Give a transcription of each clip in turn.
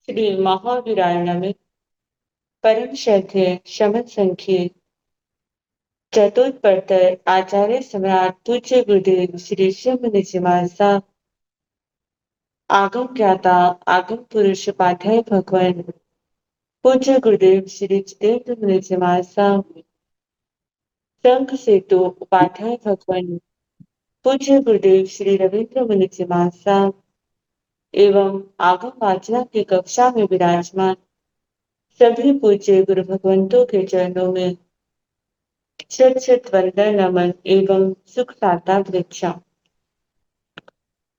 श्री महावीराय नमः। परम श्रद्धेय शमन संख्य चतुष्पद आचार्य सम्राट पूज्य गुरुदेव श्री शिवमुनि जी महाराज आगम ज्ञाता आगम पुरुष उपाध्याय भगवान पूज्य गुरुदेव श्री जितेंद्र मुनि जी महाराज संघ सेतु उपाध्याय भगवान पूज्य गुरुदेव श्री रविंद्र मुनि जी महाराज एवं आगम वाचना की कक्षा में विराजमान सभी पूज्य गुरु भगवंतों के चरणों में शत शत वंदन नमन एवं सुख साता वृक्षा।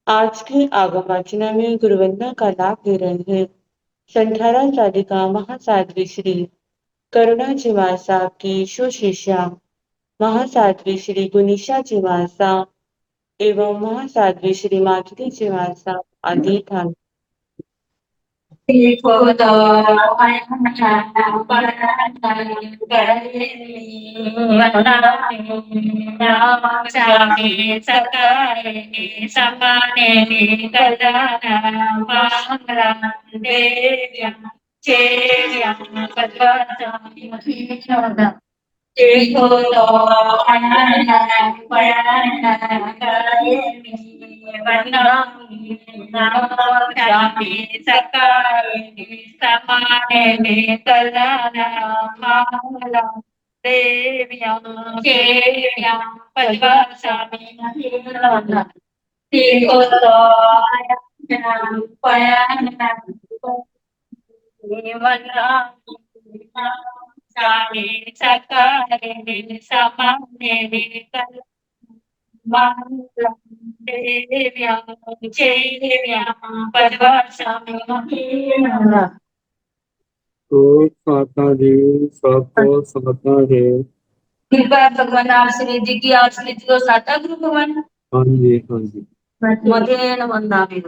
आज की आगम वाचना में गुरुवंदना का लाभ ले रहे हैं संठारा साधिका महासाध्वी श्री करुणा जी महाराज साहब की सुशिष्या महासाध्वी श्री गुनिशा जी महाराज साहब एवं महासाध्वी श्री माधुरी जी महाराज साहब आदि ठान। तो साता है सबको साता है। कृपया भगवान आप श्री जी की आश्रित को साता गुरु भगवान। हाँ जी हाँ जी। मधेन वंदामि।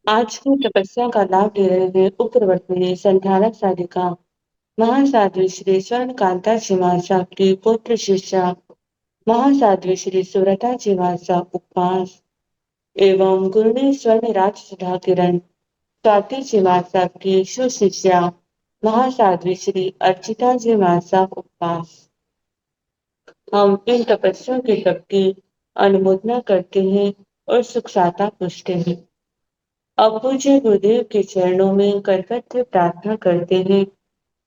आज की तपस्या का लाभ ले रहे हैं उपप्रवर्तनीय संध्यारक साधिका महासाध्वी श्री स्वर्ण कांता जी महाराज साहब की पुत्र शिष्या महासाध्वी श्री सुव्रता जी महाराज साहब उपवास एवं गुरुनी स्वर्ण राज सुधा किरण स्वाति जी महाराज साहब की सुशिष्या महासाध्वी श्री अर्चिता जी महाराज साहब उपवास। हम इन तपस्याओं के तप की अनुमोदना करते हैं और सुख साता पूछते हैं। अब पूज्य गुरुदेव के चरणों में करकट प्रार्थना करते हैं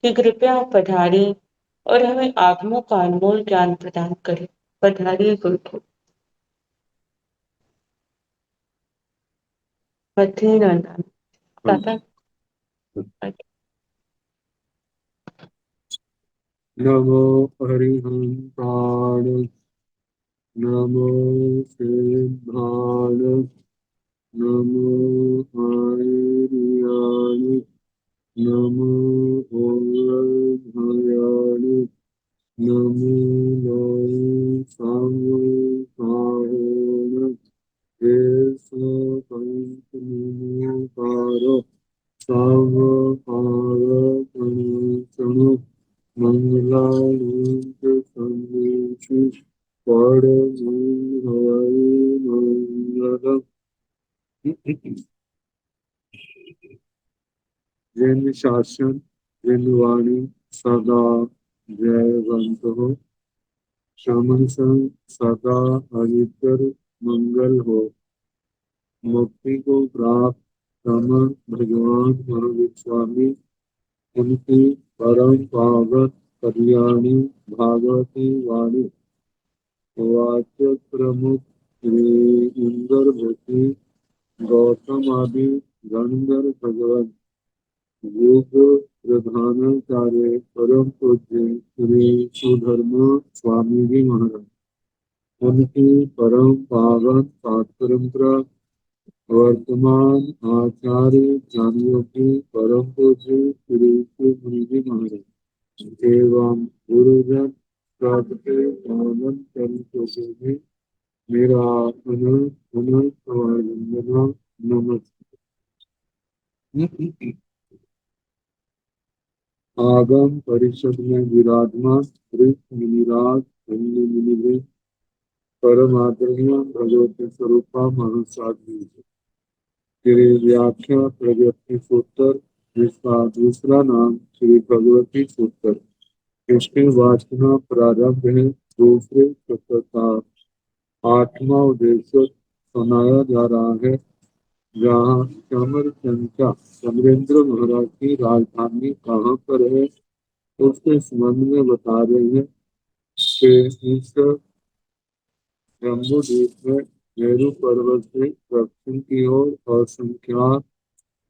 कि कृपया पधारे और हमें आगमों का अनमोल ज्ञान प्रदान करें। पधारिए गुरुदेव। नमो हरिहंसाय नमो सिद्धाय नमो आर्याय नमो ओंकाराय नमो नारायणाय नमो सर्वपावकनाशनं मंगलानां परमहंसाय मंगलम्। जैन शासन जैन वाणी सदा जयवंत हो। श्रमण संग सदा अनितर मंगल हो। मुक्ति को प्राप्त श्रमण भगवान महावीर स्वामी उनकी परम पावन कल्याणी भागवती वाणी वाचक प्रमुख श्री इंदर भूति गौतम आदि गणधर भगवान योग प्रधानाचार्य परम पूज्य श्री सुधर्म स्वामी जी महाराज उनकी परम पावन परंपरा वर्तमान आचार्य ज्ञानयोगी परम पूज्य श्री मुनि जी महाराज एवं गुरुजन सबके पावन चरणों में मेरा पुनः पुनः वंदना नमस्ते। आगम परिषद में विराजमान श्री मुनिराज मुनिवृंद परमात्मा भगवती स्वरूपा महासाध्वी श्री व्याख्या प्रगति सूत्र, जिसका दूसरा नाम श्री भगवती सूत्र, इसके वाचना प्रारंभ है। दूसरे सत्र का 8वां उद्देश्य सुनाया जा रहा है, जहाँ चमरचंचा चमरेंद्र महाराज की राजधानी कहाँ पर है उसके संबंध में बता रहे हैं कि इस जम्बू द्वीप में मेरू पर्वत से दक्षिण की ओर असंख्यात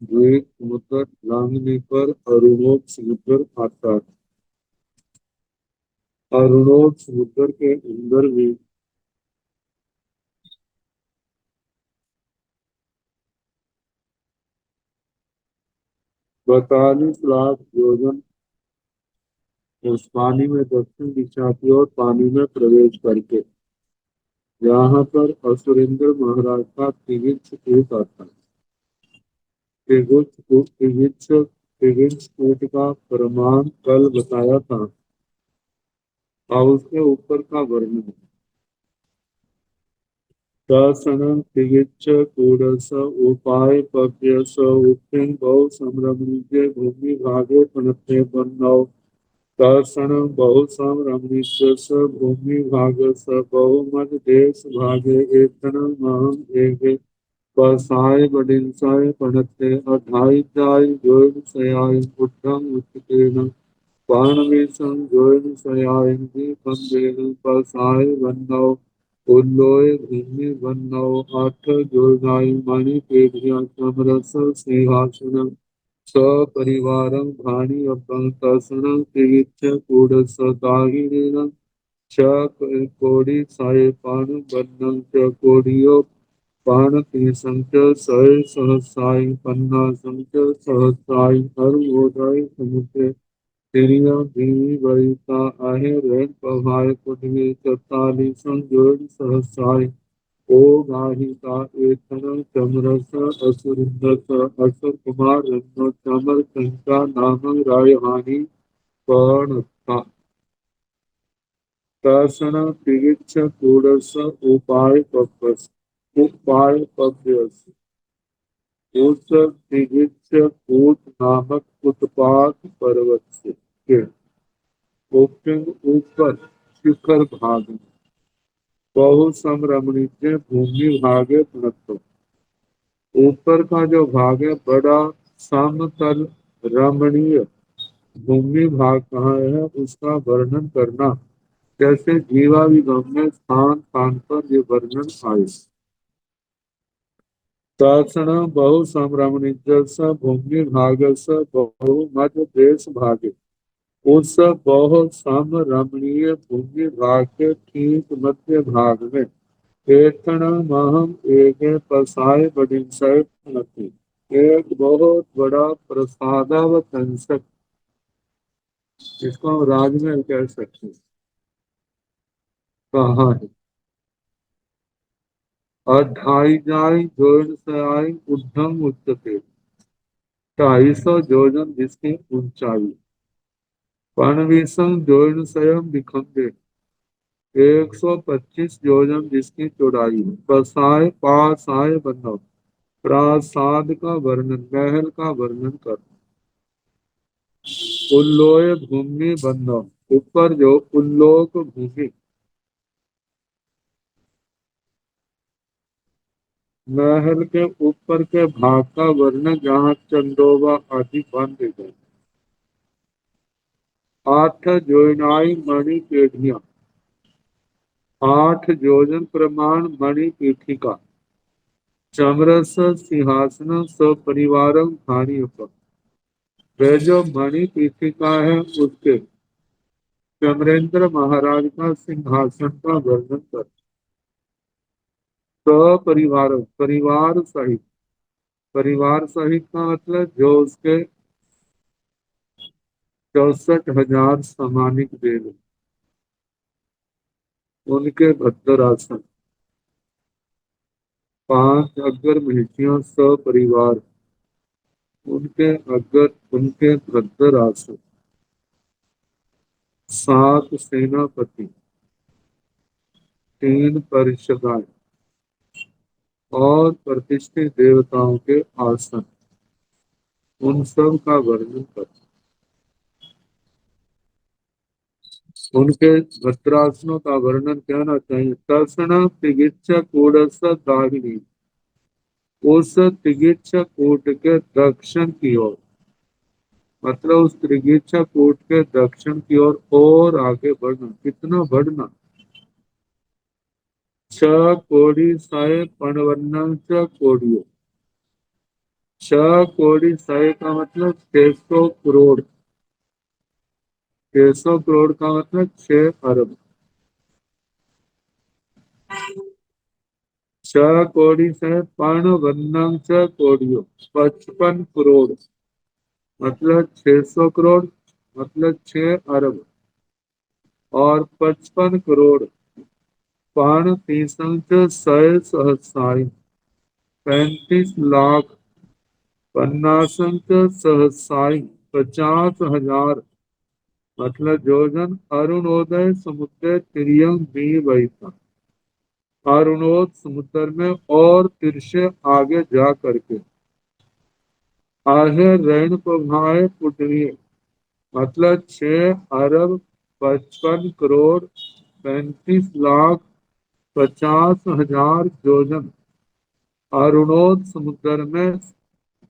द्वीप समुद्र लांघने पर अरुणोप समुद्र आता है। अरुणोप समुद्र के अंदर भी 42 लाख योजन उस पानी में दक्षिण दिशा की ओर पानी में प्रवेश करके यहाँ पर असुरेंद्र महाराज का त्रिविक्ष कूट आता है। त्रिविक्ष कूट का प्रमाण कल बताया था और उसके ऊपर का वर्णन दर्शनम त्रिविक्ष कूटस उपाय पव्यस उत्तिंग बहु संरमणीय भूमि भागे पनते बन्नौ दर्शनम बहु संरमणीय भूमि भागस बहुमत देश भागे एतनम महम एगे परसाय बडिंसाय पणते अधाई जोन सयाय उद्धम उच्चतेन पाणवीसं जोन सयाय दीपंदेन परसाय वन्नौ उल्लोय भूमि वन्नौ आठ जोनाय मणि पेढ़िया समरस सिंहासनम सपरिवारं भाणि अभ्यंतसनं त्रिविच्छ कूटस्थ दाहिनेन च कोडि साय पाणु बन्नं च कोडियो पाणतीसंच सय सहस्राय पन्नासंच सहस्राय हरमोदय समुद्रे तिरिया भीमि वरिता आहे रैन पवाय पुण्य 44 जोड़ सहस्राय ओ गाहिका एथन चमरस असुरिंदस असुर कुमार रत्न चमर कंका नाम रायहानी पर्णता दर्शन तिगिच्छ कूड़स उपाय पपस उपाय पव्यस उस तिगिच्छ कूट नामक उत्पाद पर्वत से के ऊपर शिखर भाग में बहु समरमणीय भूमि भागे पुनत्व ऊपर का जो भाग है बड़ा समतल रमणीय भूमि भाग कहाँ है उसका वर्णन करना। जैसे जीवा विगम में स्थान स्थान पर ये वर्णन आए। दर्शन बहु संरमणीय भूमि भागस बहु मध्य देश भागे उस बहु समरमणीय भूमि भाग के ठीक मध्य भाग में एथण महम एक पसाय बडिंसय नथी एक बहुत बड़ा प्रसादावतंसक, इसको हम राजमहल कह सकते हैं, कहा है। अढ़ाई जाई जोड़ सयाई उद्धम उच्चते 250 जोजन जिसकी ऊंचाई पनवीसम जोड़ स्वयं विखंडे 125 योजन जिसकी चौड़ाई प्रसाय पासाय बंधव प्रासाद का वर्णन महल का वर्णन कर उल्लोय भूमि बंधव ऊपर जो उल्लोक भूमि महल के ऊपर के भाग का वर्णन जहाँ चंदोबा आदि बांधे गए 8 जोनाई मणि पेढ़िया 8 योजन प्रमाण मणि पीठिका चमरस सिंहासन सपरिवारम भारी वह जो मणि पीठिका है उसके चमरेंद्र महाराज का सिंहासन का वर्णन कर सपरिवार परिवार सहित का मतलब जो उसके 64,000 सामानिक देव उनके भद्र आसन 5 अग्र महिषियां सपरिवार उनके भद्र आसन 7 सेनापति 3 परिषदाएं और प्रतिष्ठित देवताओं के आसन, उन सब का वर्णन कर, उनके भद्रासनों का वर्णन कहना चाहिए। तर्षण तिगिच्छ कूटस्थ दाहिनी, उस तिगिच्छ कूट के दक्षिण की ओर, मतलब उस त्रिगिच्छ कूट के दक्षिण की ओर और आगे बढ़ना। कितना बढ़ना? छ कोड़ी साय पणवन्नं च कोड़ियों, 6 कोड़ी साय का मतलब 600 करोड़, 600 करोड़ का मतलब 6 अरब, 6 कोड़ी से पणवन्नं च कोड़ियों, 55 करोड़, मतलब 600 करोड़, मतलब 6 अरब, और 55 करोड़ पाण तीसं च सय सहस्राई, 35 लाख, 50 सहस्राई, 50,000, मतलब योजन, अरुणोदय समुद्र तिरियम वैता, अरुणोद समुद्र में और तिरछे आगे जा करके, आहे रण प्रभाए पुटनीय, मतलब 6 अरब 55 करोड़ 35 लाख 50,000 योजन अरुणोद समुद्र में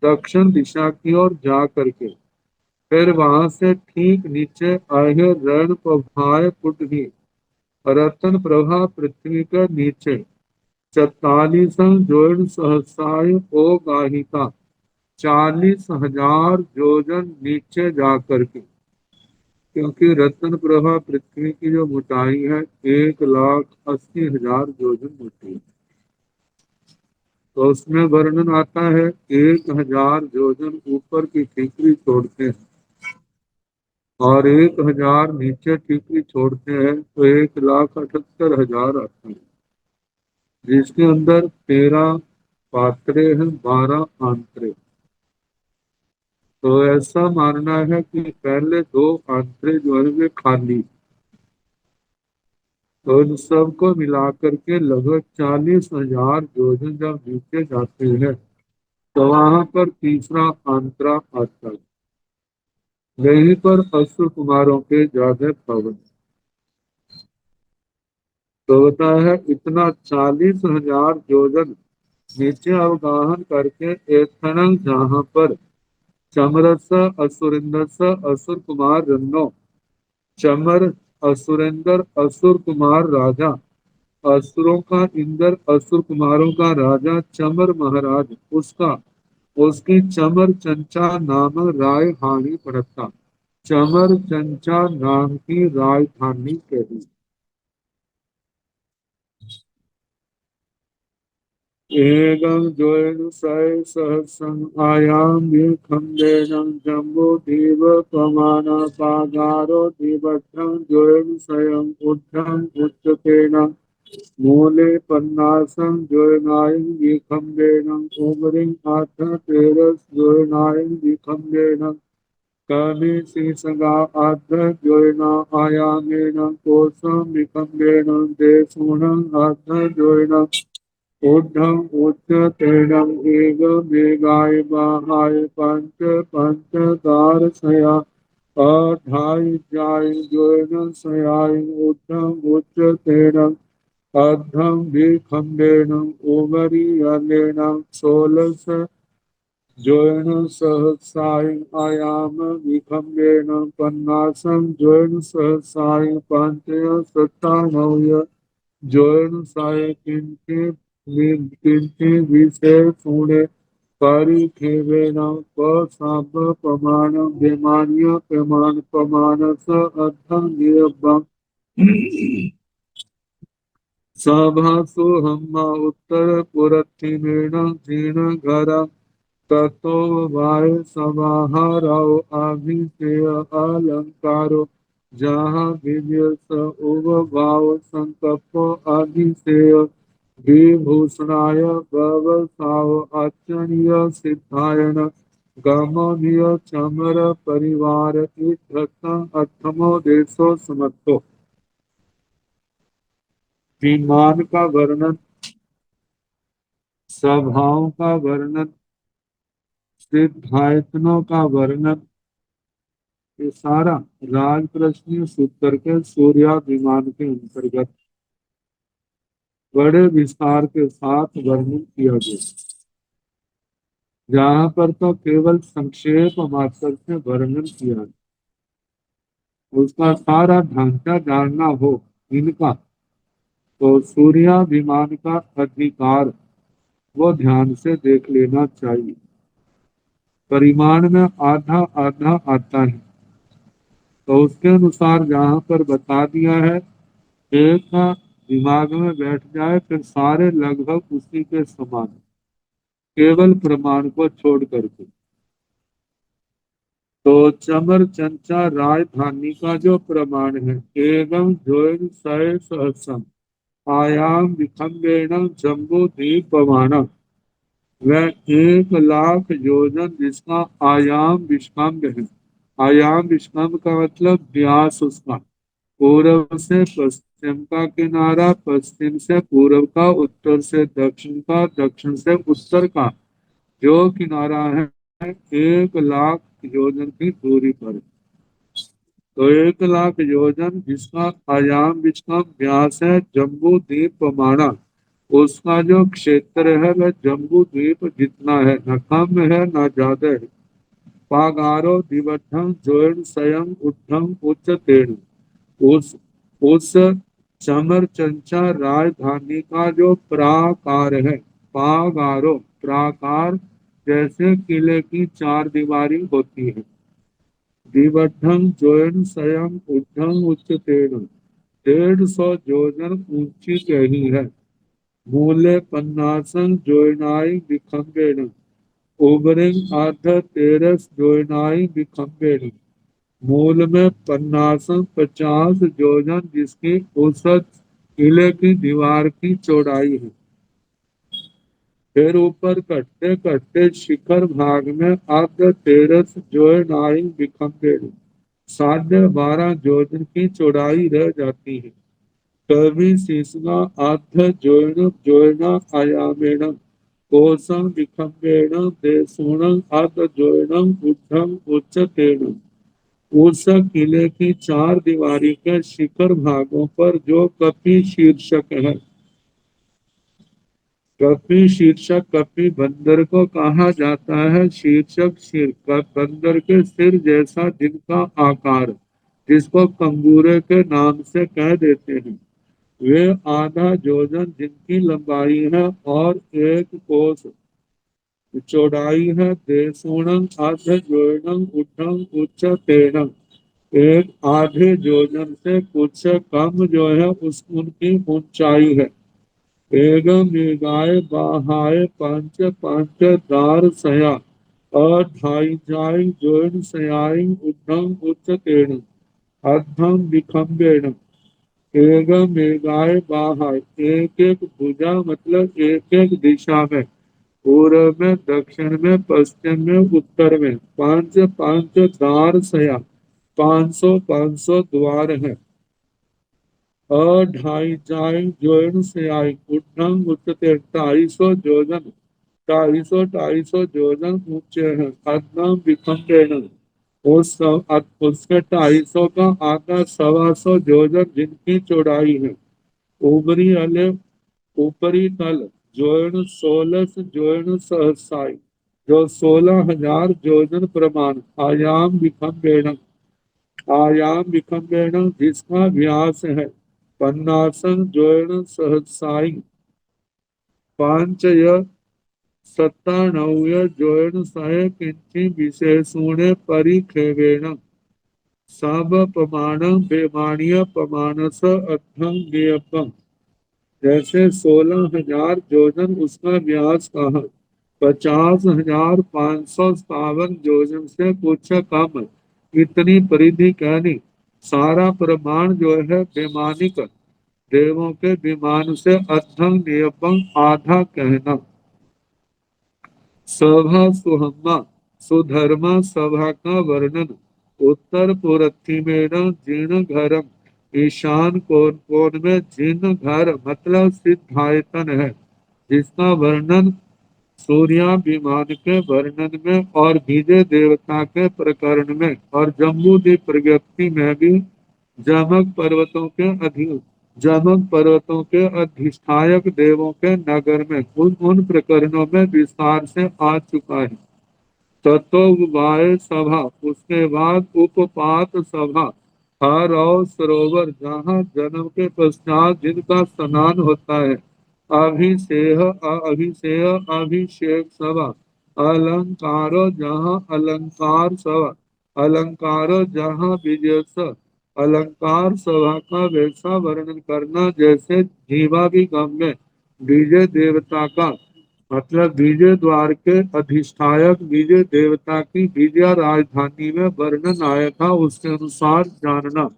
दक्षिण दिशा की ओर जा करके, फिर वहां से ठीक नीचे आए रण प्रभाए पुटनी, रतन प्रभा पृथ्वी के नीचे 44 जोड़ सहसाय ओ गाहिका, 40,000 योजन नीचे जा करके, क्योंकि रत्न प्रभा पृथ्वी की जो मोटाई है 1,80,000 योजन मोटी है, तो उसमें वर्णन आता है 1,000 योजन ऊपर की ठीकरी छोड़ते हैं और 1,000 नीचे ठीकरी छोड़ते हैं, तो 1,78,000 आता है, जिसके अंदर 13 पात्रे हैं, 12 आंतरे। तो ऐसा मानना है कि पहले 2 आंतरे जो है वे खाली, तो इन सबको मिलाकर के लगभग 40,000 योजन जब नीचे जाते हैं तो वहां पर तीसरा आंतरा आता है, यहीं पर असुर कुमारों के ज्यादा भवन। तो होता है इतना 40,000 योजन नीचे अवगाहन करके एक जहां पर चमरस असुरिंदस असुर कुमार रन्नो, चमर असुरेंद्र असुर कुमार राजा, असुरों का इंद्र असुर कुमारों का राजा चमर महाराज, उसका उसकी चमर चंचा नामक राय हानि पड़ता, चमर चंचा नाम की राजधानी कही। एवं द्वैन सय सहस्रम आयाम खंडेन जम्बो दीव पमान पागारो दीवत्रं द्वैन सयं उद्धं उच्चतेन मूले पन्नासं द्वैनायं विखंडेन उमरिं आठ तेरस द्वैनायं विखंडेन कवि शीर्षगा आद्र द्वैना आयामेन कोशं विखंडेन देशूणं आद्र द्वैना ऊर्ध्वं उच्चतेनम् एव मेघाय बाहाय पंच पंच दारसया अधाय जाय द्वैन सयाय ऊर्ध्वं उच्चतेनम् अर्धं विखंडेन उमरीयलेन 16 द्वैन सहस्राय आयाम विखंडेन पन्नासं द्वैन सहस्राय पंचय सत्तानव्य द्वैन साय किंचे विषय पुणे परिखेवेन पसाप प्रमाण बेमान्य प्रमाण प्रमाणस अर्थं नियबं सभासु हम्मा उत्तर पुरथिमेण जीर्ण घर ततो वाय समाहारो अभिषेय अलंकारो जहाँ विजय स उभाव संकल्प अभिषेय विभूषणाय व्यवसाव अर्चनीय सिद्धायन गमनीय चमर परिवार इत्यर्थं अर्थमो देशो समर्थो। विमान का वर्णन, सभाओं का वर्णन, सिद्धायतनों का वर्णन, ये सारा राज प्रश्न सूत्र के सूर्याभिमान के अंतर्गत बड़े विस्तार के साथ वर्णन किया गया। जहाँ पर तो केवल संक्षेप मात्र से वर्णन किया है, उसका सारा ढांचा जानना हो इनका, तो सूर्याभिमान का अधिकार वो ध्यान से देख लेना चाहिए। परिमाण में आधा आधा आता है, तो उसके अनुसार जहाँ पर बता दिया है, एक का दिमाग में बैठ जाए फिर सारे लगभग उसी के समान, केवल प्रमाण को छोड़ करके। तो चमर चंचा राजधानी का जो प्रमाण है, एवं द्वैन सय सहस्रम आयाम विखंडेन जम्बू द्वीप पवाना, वह 1 लाख योजन जिसका आयाम विष्कम्भ है। आयाम विष्कम्भ का मतलब व्यास उसका, पूर्व से पश्चिम का किनारा, पश्चिम से पूर्व का, उत्तर से दक्षिण का, दक्षिण से उत्तर का जो किनारा है, 1 लाख योजन की दूरी पर। तो 1 लाख योजन जिसका आयाम विष्कम्भ व्यास है, जम्बू द्वीप प्रमाणा, उसका जो क्षेत्र है वह जम्बू द्वीप जितना है, न कम है न ज्यादा है। पागारो दिवठम जोड़ स्वयं उद्धम उच्च तेण, उस चमर चंचा राजधानी का जो प्राकार है, पागारो प्राकार, जैसे किले की 4 दीवारी होती है। दिवठम जोड़ स्वयं उद्धम उच्च तेण, 150 योजन ऊंची कही है। मूले पन्नासं जोयनाई विखंबेन, ओबरिंग अर्ध तेरस जोयनाई विखंबेन, मूल में 50 योजन जिसकी औसत किले की दीवार की चौड़ाई है। फिर ऊपर कटते कटते शिखर भाग में अर्ध तेरस जोयनाई विखंबेन, 12.5 योजन की चौड़ाई रह जाती है। कवि शीर्षना अर्ध जोयन जोयना आयामेण, कोशं विखंबेण देशूणं अर्ध जोयनम उद्धम उच्चतेन, उस किले की 4 दीवारी के शिखर भागों पर जो कपि शीर्षक है, कपि शीर्षक कपि बंदर को कहा जाता है। शीर्षक सिर, बंदर के सिर जैसा जिनका आकार, जिसको कंगूरे के नाम से कह देते हैं, वे आधा योजन जिनकी लंबाई है और 1 कोस चौड़ाई है। देशूणं अर्ध जोयनम उद्धम उच्च तेणम, एक आधे योजन से कुछ कम जो है उस उनकी ऊंचाई है। एगम निगाय बाहाय पंच पंच दार सया, और ढाई ढाई जोन सयाई उद्धम उच्च तेण, अद्धम विखंबेण, एगम मेघाय बाहाय, एक एक भुजा मतलब एक एक दिशा में, पूर्व में, दक्षिण में, पश्चिम में, उत्तर में, पांच पांच दार सया, 500 द्वार है। अढ़ाई जाई जोन से आई उद्धम उच्चते, 250 योजन, 250 योजन ऊंचे हैं। अदनम विखंडेन, उसके 250 का आधा 125 योजन जिनकी चौड़ाई है। ऊपरी अले ऊपरी तल जोन 16 जोन सहसाई, जो 16,000 योजन प्रमाण। आयाम विखंडेन, आयाम विखंडेन जिसका व्यास है। पन्नासं जोन सहसाई, पांचय 97 जोन सह किंची विशेषुणे परिखेवेण, सब प्रमाण बेमानीय प्रमाणस अर्थम ज्ञेयम, जैसे 16,000 योजन उसका व्यास कहा, 50,557 योजन से कुछ कम इतनी परिधि कहनी। सारा प्रमाण जो है बेमानिक, देवों के विमान से अर्थम नियपम आधा कहना। सभा सुहम्मा, सुधर्मा सभा का वर्णन। उत्तर पुरथिमेण जीर्ण घरम, ईशान कोण में जिन घर मतलब सिद्धायतन है, जिसका वर्णन सूर्याभिमान के वर्णन में और विजय देवता के प्रकरण में और जम्बूद्वीप प्रज्ञप्ति में भी जमक पर्वतों के अधीन जमक पर्वतों के अधिष्ठायक देवों के नगर में उन उन प्रकरणों में विस्तार से आ चुका है। तत्ववाय सभा, उसके बाद उपपात सभा, हर और सरोवर जहाँ जन्म के पश्चात जिनका स्नान होता है, अभिषेक सभा, अलंकारो जहाँ अलंकार सभा, अलंकारो जहाँ विजय, अलंकार सभा का वैसा वर्णन करना जैसे जीवा भी गम में विजय देवता का मतलब विजय द्वार के अधिष्ठायक विजय देवता की विजय राजधानी में वर्णन आया था, उसके अनुसार जानना।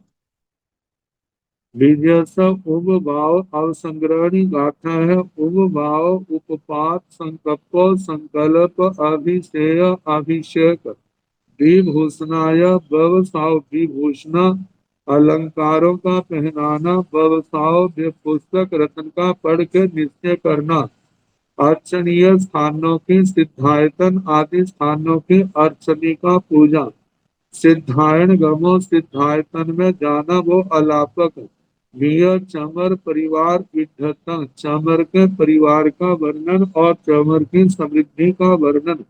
विजय उपभाव अवसंग्रहणी गाथा है। उपभाव उपपात संकल्प संकल्प अभिषेय अभिषेक विभूषणाय व्यवसाव विभूषण अलंकारों का पहनाना व्यवसाव पुस्तक रत्न का पढ़ के निश्चय करना अर्चनीय स्थानों की सिद्धायतन आदि स्थानों की अर्चनी का पूजा सिद्धायन गमो सिद्धायतन में जाना वो अलापक विय चमर परिवार विद्धता चमर के परिवार का वर्णन और चमर की समृद्धि का वर्णन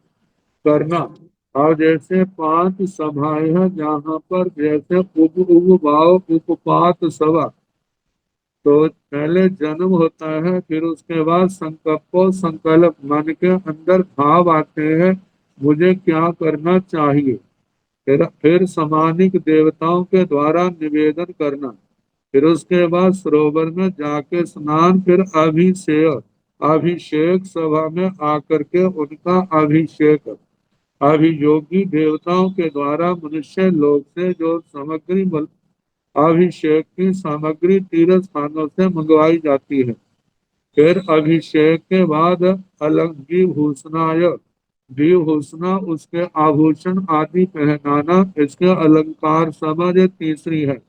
करना। और जैसे पांच सभाएं हैं जहाँ पर जैसे उपभाव उपपात सभा, तो पहले जन्म होता है, फिर उसके बाद संकल्प संकल्प मन के अंदर भाव आते हैं मुझे क्या करना चाहिए, फिर समानिक देवताओं के द्वारा निवेदन करना, फिर उसके बाद सरोवर में जाके स्नान, फिर अभिषेक अभिषेक सभा में आकर के उनका अभिषेक अभियोगी देवताओं के द्वारा मनुष्य लोक से जो सामग्री अभिषेक की सामग्री तीर्थ स्थानों से मंगवाई जाती है। फिर अभिषेक के बाद अलग विभूषणाय विभूषणा उसके आभूषण आदि पहनाना, इसके अलंकार समझ तीसरी है।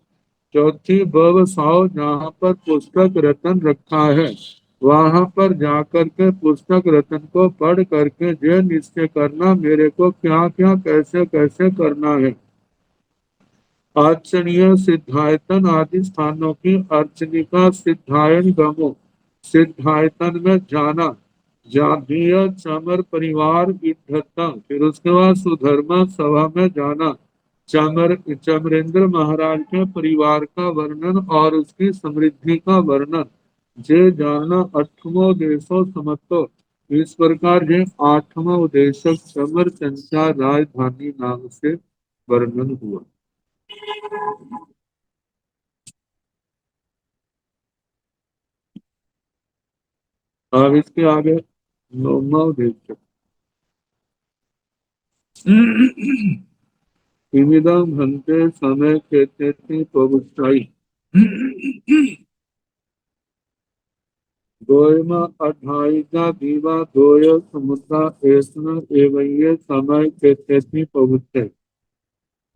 चौथी व्यवसाय जहाँ पर पुस्तक रत्न रखा है वहां पर जाकर के पुस्तक रत्न को पढ़ करके ये निश्चय करना मेरे को क्या क्या कैसे कैसे करना है। अर्चनीय सिद्धायतन आदि स्थानों की अर्चनिका सिद्धायन गमो सिद्धायतन में जाना जातीय चमर परिवार विद्धता, फिर उसके बाद सुधर्मा सभा में जाना चमरेंद्र महाराज के परिवार का वर्णन और उसकी समृद्धि का वर्णन जे जाना अठमो देशो समत्तो, इस प्रकार जे आठवां उदेशक चमर चंचा राजधानी नाम से वर्णन हुआ। अब इसके आगे नौमा उदेशक इमिदं भन्ते समय केतेति पवुच्चाई द्वयमा अठाईका दीवा द्वय समुद्रा ऐसन एवं समय केतेति पवुच्चे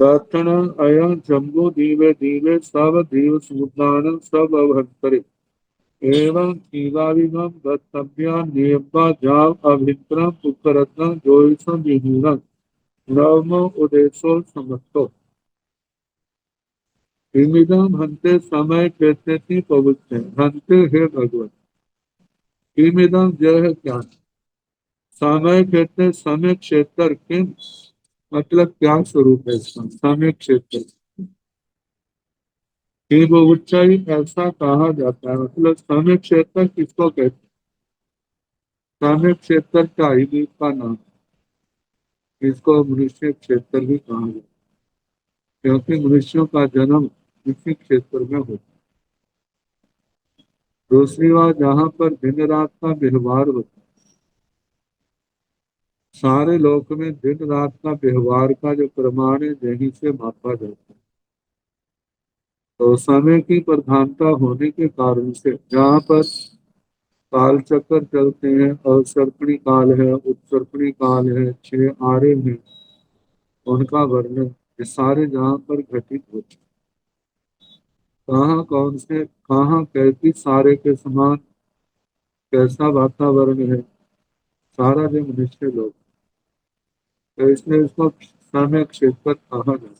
दक्षिण अयं जम्बू दीवे दीवे सब दीव समुद्रान सब अभंतरे एवं जीवाविगम दत्तव्या नियमा जाव अभित्रम पुत्ररत्न जोइसम विहीनम नवमो उदेशो समत्तो इमिदम हंते समय केतेति पवुच्चे हंते हे भगवत इमिदम जय है क्या समय कहते समय क्षेत्र किम मतलब क्या स्वरूप है इसका समय क्षेत्र की वो ऊंचाई ऐसा कहा जाता है मतलब समय क्षेत्र किसको कहते हैं समय क्षेत्र का ही द्वीप का नाम इसको मनुष्य क्षेत्र भी कहा जाता है क्योंकि मनुष्यों का जन्म इसी क्षेत्र में होता है। दूसरी बात जहाँ पर दिन रात का व्यवहार होता है सारे लोक में दिन रात का व्यवहार का जो प्रमाण है यहीं से मापा जाता है। तो समय की प्रधानता होने के कारण से जहाँ पर काल चक्र चलते हैं और सर्पणी काल है उत्सर्पणी काल है छह आरे हैं उनका वर्णन ये सारे जहाँ पर घटित होते हैं। कहाँ कौन से कहाँ कैसी सारे के समान कैसा वातावरण है, सारा जो मनुष्य लोग, तो इसलिए इसको समय क्षेत्र कहा जाता है।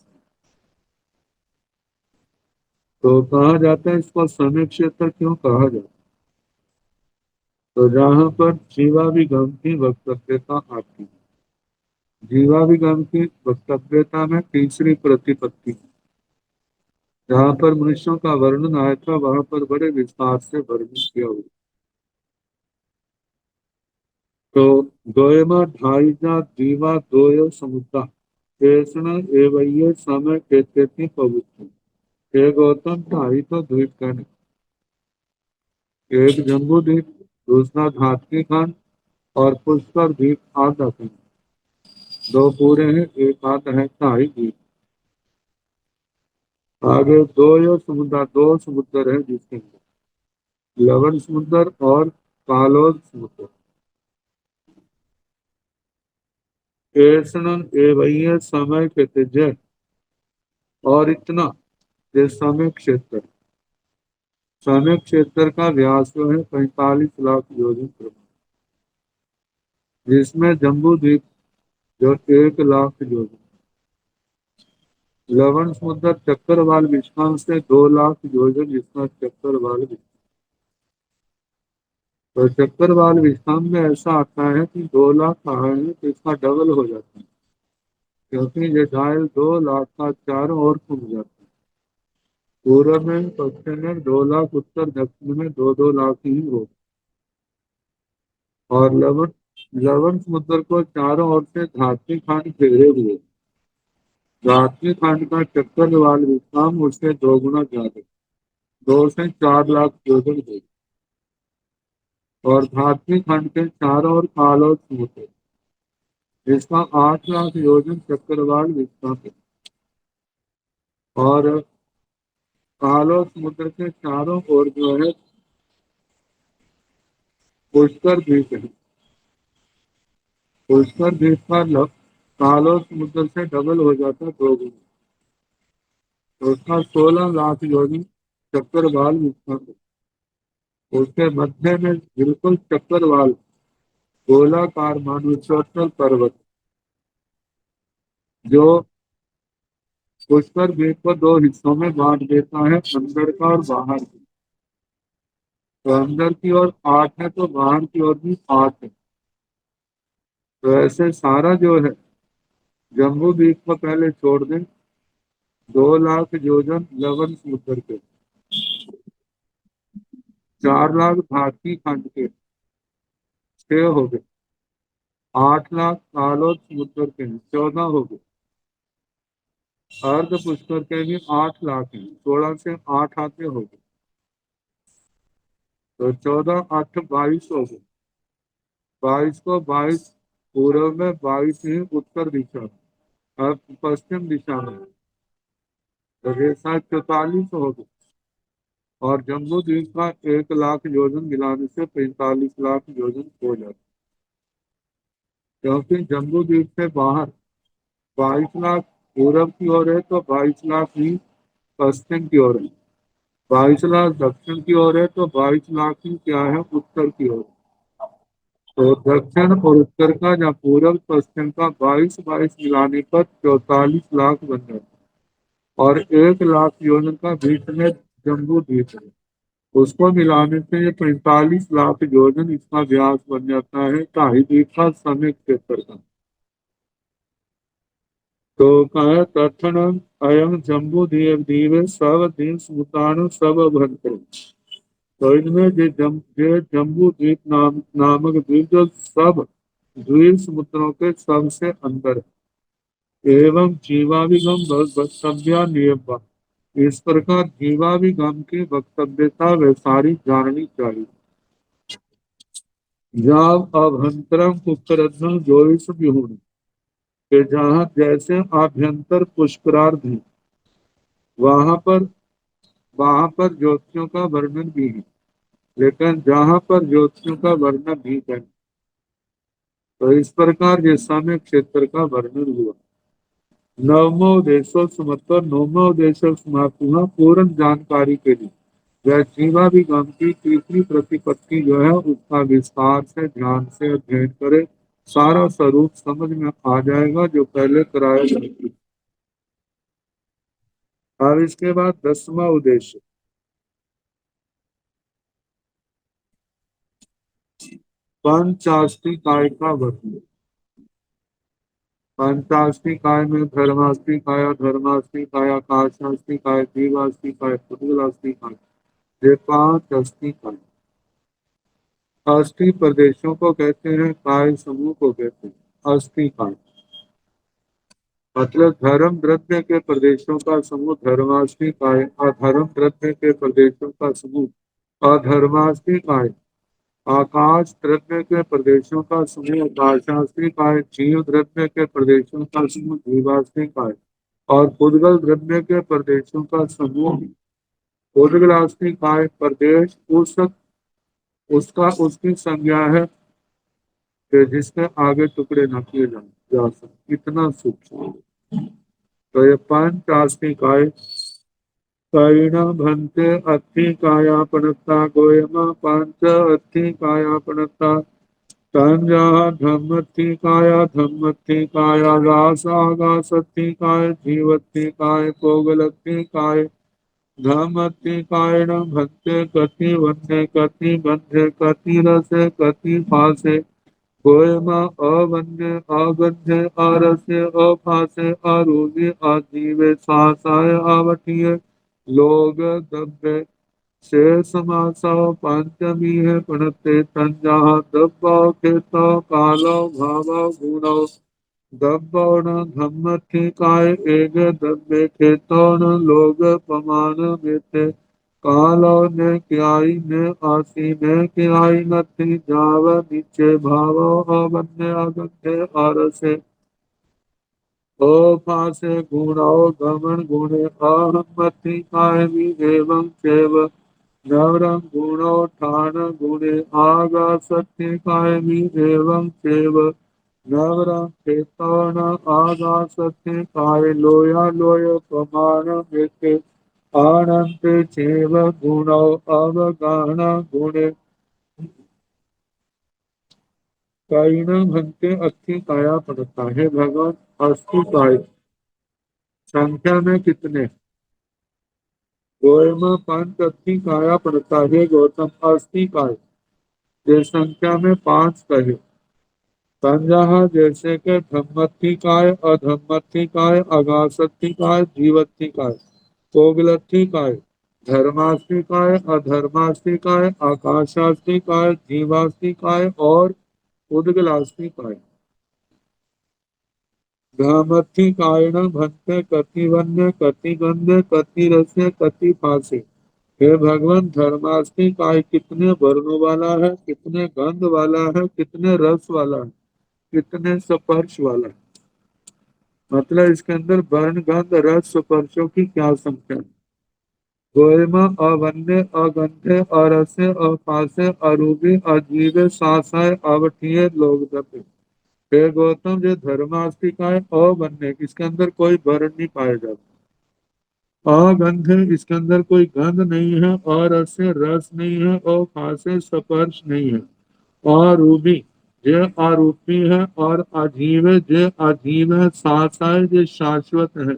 तो कहा जाता है इसको समय क्षेत्र क्यों कहा जाता है? तो जहाँ पर जीवाभिगम की वक्तव्यता आती है, जीवाभिगम की वक्तव्यता में तीसरी प्रतिपत्ति, जहाँ पर मनुष्यों का वर्णन आया था वहां पर बड़े विस्तार से वर्णन किया हुआ। तो द्वयमा ढाईजा दीवा द्वय समुद्रा शेषण एवं समय कहते पवित्र, एक गौतम ढाई तो द्वीप कहने, एक जम्बू द्वीप, दूसरा घाटकी खंड और पुष्कर द्वीप आधा खंड, दो पूरे हैं, एक आधा है ढाई द्वीप। आगे दो समुद्र है जिसके अंदर लवण समुद्र और कालोद समुद्र। केसनन एवं समय के तेज और इतना, ये समय क्षेत्र, समय क्षेत्र का व्यास जो है 45 लाख योजन प्रमाण, जिसमें जम्बू द्वीप जो 1 लाख योजन, लवण समुद्र चक्रवाल विस्तार से 2 लाख योजन, जिसका चक्रवाल विस्तार, तो चक्रवाल विस्तार में ऐसा आता है कि 2 लाख कहा है तो इसका डबल हो जाता है, क्योंकि ये डायल 2 लाख का चारों ओर घूम जाता है। पूर्व में पश्चिम में 2 लाख, उत्तर दक्षिण में 2-2 लाख ही हो। और लवण लवण समुद्र को चारों ओर से धात्विक खंड घेरे हुए, धात्विक खंड का चक्रवाल विस्तार उससे 2 गुना ज्यादा, 2 से 4 लाख योजन है। और धात्विक खंड के चारों ओर कालोद समुद्र, जिसका 8 लाख योजन चक्रवाल विस्तार है। और कालोद समुद्र के चारों ओर जो है पुष्कर द्वीप है, पुष्कर द्वीप का कालोद समुद्र से डबल हो जाता है, 2 गुना, तो उसका 16 लाख योजन चक्रवाल विस्तार है। उसके मध्य में बिल्कुल चक्रवाल गोलाकार मानुषोत्तल पर्वत, जो पुष्कर द्वीप को 2 हिस्सों में बांट देता है, अंदर का और बाहर की। तो अंदर की ओर 8 है तो बाहर की ओर भी 8 है। तो ऐसे सारा जो है जम्बू द्वीप को पहले छोड़ दें, 2 लाख योजन लवण समुद्र के, 4 लाख भारतीय खंड के, 6 हो गए, 8 लाख कालोद समुद्र के, 14 हो गए, अर्ध पुष्कर के भी 8 लाख हैं, 16 से 8 आते हो गए, तो 14 8 22 हो गए। 22 को 22 पूर्व में, 22 ही उत्तर दिशा अब पश्चिम दिशा में, तो ये शायद 44 हो गए। और जम्बू द्वीप का 1 लाख योजन मिलाने से 45 लाख योजन हो जाता, क्योंकि जम्बू द्वीप से बाहर 22 लाख पूर्व की ओर है तो 22 लाख ही पश्चिम की ओर है, 22 लाख दक्षिण की ओर है तो 22 लाख ही क्या है उत्तर की ओर। तो दक्षिण और उत्तर का या पूर्व पश्चिम का 22-22 मिलाने पर 44 लाख बन जाता है। और 1 लाख योजन का बीच में जम्बू द्वीप है, उसको मिलाने से ये 45 लाख योजन इसका व्यास बन जाता है, ढाई द्वीप का समय क्षेत्र का। तो कहा तथन अयम जम्बू द्वीप सब दीन समुदान सब अभ्यंतर, तो इनमें ये जम्बू द्वीप नामक द्वीप जो सब द्वीप समुद्रों के सबसे अंदर है। एवं जीवाभिगम वक्तव्य नियम, इस प्रकार जीवाभिगम की वक्तव्यता वे सारी जाननी चाहिए। जब अभ्यंतरम पुष्करत्न जोइस विहुण, के जहाँ जैसे आभ्यंतर पुष्करार्थ है, वहां पर ज्योतियों का वर्णन भी है, लेकिन जहाँ पर ज्योतियों का वर्णन भी है, तो इस प्रकार ये समय क्षेत्र का वर्णन हुआ। नवमोदेशो मतलब नवमोदेशो समाप्ति पूर्ण जानकारी के लिए वह जीवा भी गम की तीसरी प्रतिपत्ति जो है उसका विस्तार से ध्यान से अध्ययन करे, सारा स्वरूप समझ में आ जाएगा जो पहले कराया जाएगा। अब इसके बाद 10वां उद्देश्य पंचाष्टि काय का वर्णन। पंचाष्टि काय में धर्माष्टि काया, धर्माष्टि काया, काशाष्टि काय, जीवाष्टि काय, पुद्गलाष्टि काय, ये 5 अस्थि काय। अस्थि प्रदेशों को कहते हैं, काय समूह को कहते हैं। अस्थि काय मतलब धर्म द्रव्य के प्रदेशों का समूह धर्माष्टि काय, अधर्म द्रव्य के प्रदेशों का समूह अधर्माष्टि काय, आकाश द्रव्य के प्रदेशों का समूह आकाशाष्टि काय, जीव द्रव्य के प्रदेशों का समूह जीवाष्टि काय और पुद्गल द्रव्य के प्रदेशों का समूह पुद्गलाष्टि काय। प्रदेश उसका उसकी संज्ञा है कि जिसके आगे टुकड़े न किए जा सकते, इतना सूक्ष्म। तो ये पंचाष्टि काय कायिणा भन्ते अत्थि कायापनत्ता गोयमा पंच अत्थि कायापनत्ता तंजा धम्मत्थि काया गासागासत्थि काय जीवत्थि काय पोगलत्थि काय धम्मत्थि कायिण भन्ते कति वन्ने कति बन्धे कति रसे कति फासे गोयमा अवन्य अगन्धे अरसे अफासे अरूपी अजीवे सासाय आवटीय लोग दब्बे शेष समासो पंचमी है प्रणते तंजा दब्बो खेतो कालो भावो गुणो दब्बो न धम्मथि काय एक दब्बे खेतो न लोग पमान मेते कालो ने क्याई ने आसी ने क्याई नथि जाव नीचे भावो अवन्य अगन्धे अरसे ओ फासे गुणो गमन गुणे अहमति कायमी एवं चैव नवरं गुणो ठान गुणे आगा सत्य कायमी एवं चैव नवरं चेतन आगा सत्य काय लोया लोय प्रमाण मेते अनंत चैव गुणो अवगाहन गुणे कायिण भंते अस्थि काया पड़ता है। भगवान अस्थि काय संख्या में कितने गोयमा पंच अस्थि काया पड़ता है गौतम अस्थि काय ये संख्या में 5 कहे। संजह जैसे के धम्मत्थि काय अधम्मत्थि काय अगासत्थि काय जीवत्थि काय कोगलत्थि काय धर्मास्थि काय अधर्मास्थि काय आकाशास्थि काय जीवास्थि काय और उद्गलास्थि काय। घामत्थि कायण भंते कति वन्य कति गंधे कति रसे कति फासे। हे भगवान धर्मास्थि काय कितने वर्णों वाला है, कितने गंध वाला है, कितने रस वाला है, कितने स्पर्श वाला है। मतलब इसके अंदर वर्ण गंध रस स्पर्शों की क्या संख्या है। गोयमा अवन्य अगंधे अरसे अफासे अरूपी अजीवे सासाय अवठिये लोग दबे। हे गौतम जो धर्मास्तिका है अवन्य इसके अंदर कोई वर्ण नहीं पाया जाता। अगंध इसके अंदर कोई गंध नहीं है और रसे रस नहीं है और फासे स्पर्श नहीं है और रूबी जे आरूपी है और अजीव जे अजीव है सासाय जे शाश्वत है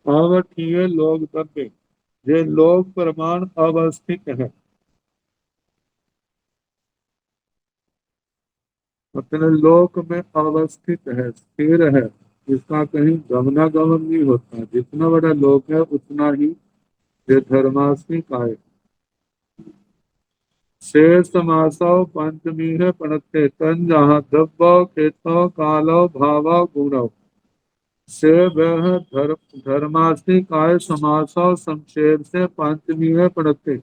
अवठीय लोग दबे जे लोक प्रमाण अवस्थित है। अपने लोक में अवस्थित है स्थिर है इसका कहीं गमनागमन नहीं होता। जितना बड़ा लोक है उतना ही ये धर्मास्मि काय शेष समासो पंचमी है पणते तन जहाँ दब्बो खेतो कालो भावो गुणो से वह धर्मास्मि काय समासो संक्षेप से पंचमी है पणते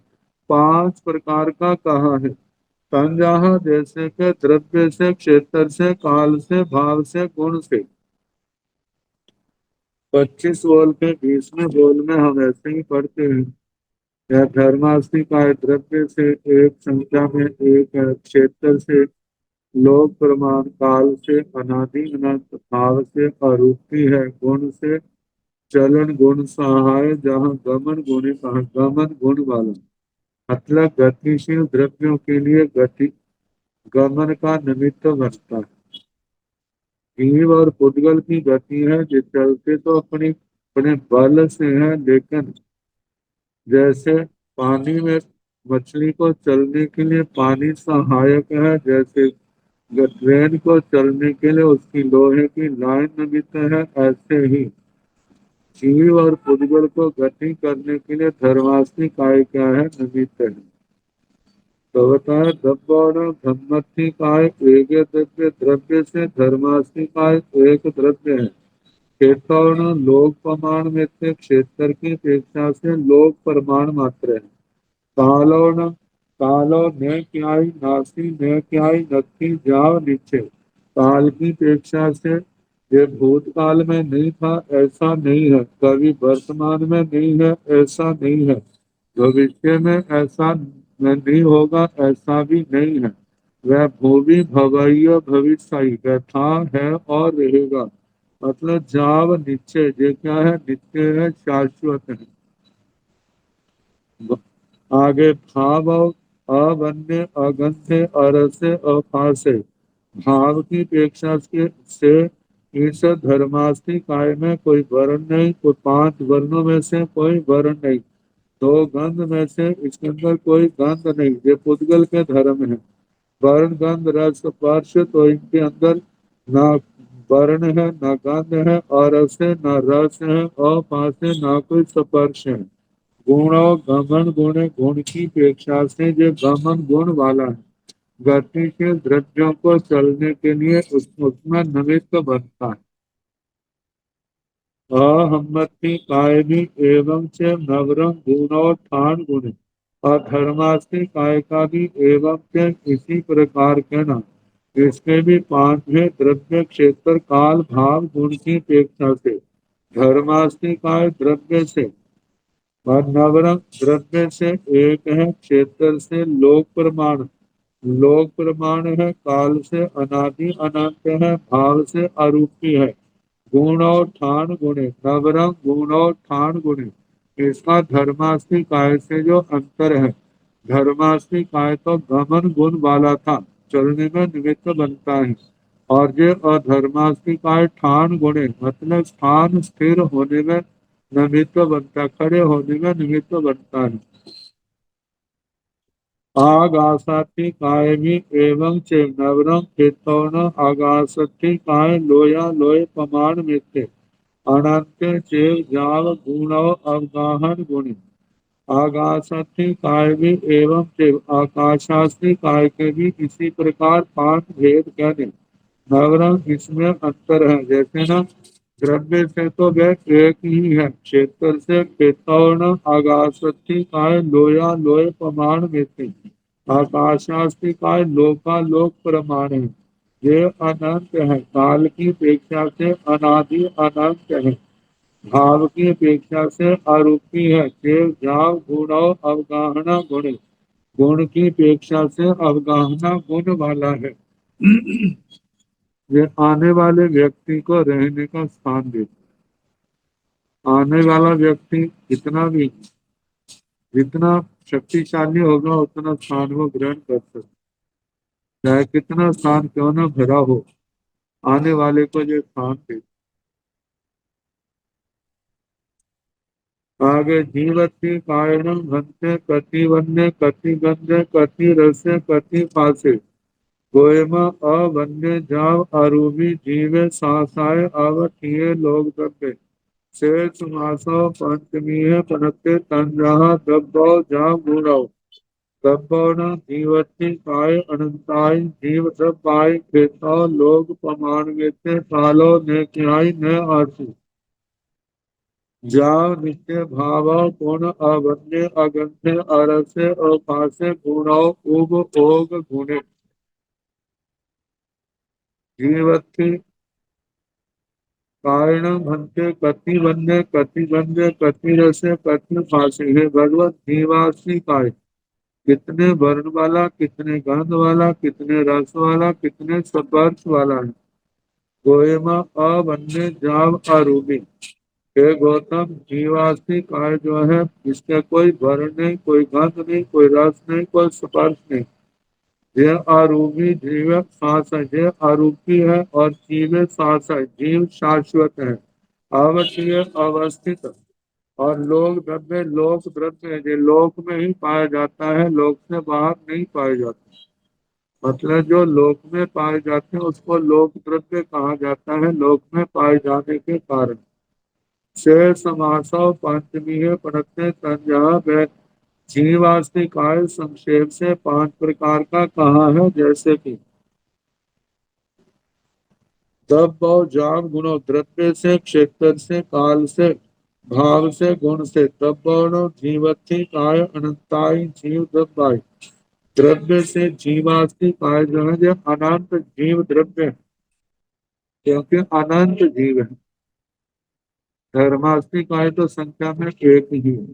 5 प्रकार का कहा है। संज्ञा जैसे के द्रव्य से क्षेत्र से काल से भाव से गुण से। 25 बोल के 20वें बोल में हम ऐसे ही पढ़ते हैं यह धर्मास्थि का द्रव्य से एक संख्या में एक है, क्षेत्र से लोक प्रमाण काल से अनादि अनंत भाव से अरूपी है गुण से चलन गुण सहाय, जहाँ गमन गुण कहा गमन गुण वाला, मतलब गतिशील द्रव्यों के लिए गति गमन का निमित्त बनता है। जीव और पुद्गल की गति है जो चलते तो अपनी अपने बल से है, लेकिन जैसे पानी में मछली को चलने के लिए पानी सहायक है, जैसे ट्रेन को चलने के लिए उसकी लोहे की लाइन निमित्त है, ऐसे ही जीव और पुद्गल को गति करने के लिए धर्मास्मी काय क्या है, निमित्त है। तो बताया दब्बौन धम्मथी काय एक द्रव्य, द्रव्य से धर्मास्मी काय एक द्रव्य है। क्षेत्र लोक प्रमाण में से क्षेत्र की अपेक्षा से लोक प्रमाण मात्र है। कालो न कालो न क्याई नासी न क्याई नक्की जाव नीचे, काल की अपेक्षा से ये भूतकाल में नहीं था ऐसा नहीं है, कभी वर्तमान में नहीं है ऐसा नहीं है, भविष्य में ऐसा नहीं होगा ऐसा भी नहीं है। वह भूमि भवैया भविष्य वह था है और रहेगा, मतलब जाव निश्चय ये क्या है, नित्य है, शाश्वत है। आगे भाव अवन्य अगंध्य अरसे अपासे, भाव की अपेक्षा से इस धर्मास्ति काय में कोई वर्ण नहीं, कोई पांच वर्णों में से कोई वर्ण नहीं, दो गंध में से इसके अंदर कोई गंध नहीं, ये पुद्गल के धर्म है। वर्ण गंध रस स्पर्श तो इनके अंदर ना वर्ण है ना गंध है, और से न रस है, अपासे ना कोई स्पर्श है। गुण और गमन गुण, गुण की अपेक्षा से जो गमन गुण वाला है, गति के द्रव्यों को चलने के लिए उसमें निमित्त बनता है। अहम्मति कायनी एवं च नवरम गुणोत्थान गुण, और धर्मास्ति काय का भी एवं च इसी प्रकार के न, इसके भी पांचवें द्रव्य क्षेत्र काल भाव गुण की अपेक्षा से धर्मास्ति काय द्रव्य से और नवरंग द्रव्य से एक है, क्षेत्र से लोक प्रमाण, लोक प्रमाण है, काल से अनादि अनंत है, भाव से अरूपी है। गुण और ठान गुणे, नवरंग गुण और ठान गुणे, इसका धर्मास्ति काय से जो अंतर है, धर्मास्ति काय तो गमन गुण वाला था, चलने में निमित्त बनता है, और ये अधर्मास्ति काय ठान गुणे, मतलब स्थान स्थिर होने में निमित्त बनता, खड़े होने में निमित्त बनता है। आगासाथी काय भी एवं चे नवरम खेतौन, आगासथी काय लोया लोय प्रमाण में थे, अनंत चेव जाव गुण अवगाहन गुणी। आकाशास्त्री काय भी एवं शिव, आकाशास्त्री काय के भी इसी प्रकार पांच भेद कहने, नवरंग इसमें अंतर है। जैसे ना द्रव्य से तो वह एक ही है, क्षेत्र से क्षेत्र, आकाशास्त्री काय लोया लोय प्रमाण में थे, आकाशास्त्री काय लोका लोक प्रमाण है। ये अनंत है, काल की अपेक्षा से अनादि अनंत है, भाव की अपेक्षा से आरोपी है, केव जाव गुण अवगाहना गुण, गुण की अपेक्षा से अवगाहना गुण वाला है। ये आने वाले व्यक्ति को रहने का स्थान देता है। आने वाला व्यक्ति इतना भी जितना शक्तिशाली होगा उतना स्थान वो ग्रहण कर सकता है, चाहे कितना स्थान क्यों ना भरा हो, आने वाले को जो स्थान देता है। आगे जीवति कारणम घंटे कति वन्य कति गंधे कति रसे कति फासे, गोयम अवन्य जाव अरूपी जीवे सासाय अवठिये लोग दबे, शेष मासो पंचमी है पनते तंजहा दब्बो जाव गुणो, दब्बो न जीवति काय अनंताय जीव दब्बाय खेतो लोग प्रमाण में से कालो ने क्याई न आसु, जाव नित्य भाव गुण अवन्य अगंध्य अरसे अपासे गुणो उग ओग गुणे, जीवति कारण भंते कति वन्य कति गंध्य कति रसे कति फासे, हे भगवत जीवासी काय, कितने वर्ण वाला, कितने गंध वाला, कितने रस वाला, कितने स्पर्श वाला है। गोयमा अवन्य जाव अरूपी, हे गौतम, जीवाश्मी काय जो है, इसका कोई वर्ण नहीं, कोई गंध नहीं, कोई रस नहीं, कोई स्पर्श नहीं। यह आरूपी जीव सांस है, यह आरूपी है, और जीव सांस है। जीव शाश्वत है, अवश्य अवस्थित, और लोक द्रव्य है, ये लोक में ही पाया जाता है, लोक से बाहर नहीं पाए जाते। मतलब जो लोक में पाए जाते हैं उसको लोक द्रव्य कहा जाता है, लोक में पाए जाने के कारण। से समासो पंचमी है पढ़ते संज्ञा जीवास्ति काय संक्षेप से 5 प्रकार का कहा है, जैसे कि तब और जान गुणों, द्रव्य से, क्षेत्र से, काल से, भाव से, गुण से। तब जीवत्ति काय अनंताई जीव द्रव्य, द्रव्य से जीवास्ति काय जो है, जो अनंत जीव द्रव्य है, क्योंकि अनंत जीव है। धर्मास्ति काय तो संख्या में एक ही है,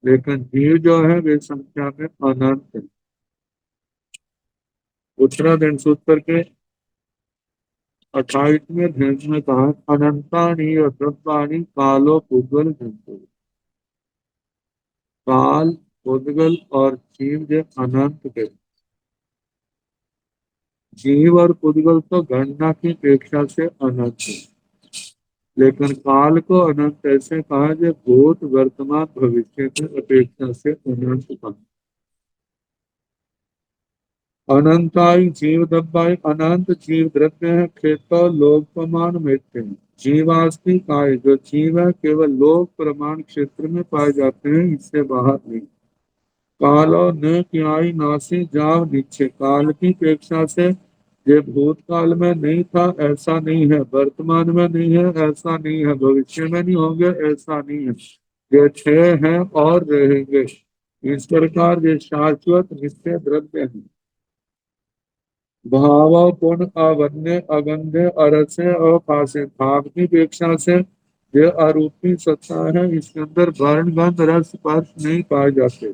लेकिन जीव जो है वे संख्या में अनंत है। उत्तराखंड सूत्र के 28वें अध्याय में कहा, अनंतानी द्रव्याणि कालो पुद्गल जंतु। काल, पुद्गल और जीव जो अनंत के। जीव और पुद्गल तो गणना की अपेक्षा से अनंत है, लेकिन काल को अनंत ऐसे कहा जो भूत वर्तमान भविष्य की अपेक्षा से अनंत कहा। अनंताई जीव द्रव्य, अनंत जीव द्रव्य है, खेतो लोक प्रमाण मिथ्य है। जीवास्ति काय जो जीव है केवल लोक प्रमाण क्षेत्र में पाए जाते हैं, इससे बाहर नहीं। कालो न क्याई नासी जाव निश्चय, काल की अपेक्षा से ये भूतकाल में नहीं था ऐसा नहीं है, वर्तमान में नहीं है ऐसा नहीं है, भविष्य में नहीं होंगे ऐसा नहीं है। ये छह हैं और रहेंगे। इस प्रकार ये शाश्वत नित्य द्रव्य है। भाव गुण अवन्य अगंध्य अरस्य और पासे, भाव की अपेक्षा से ये अरूपी सत्ता है, इसके अंदर वर्ण गंध रस स्पर्श नहीं पाए जाते।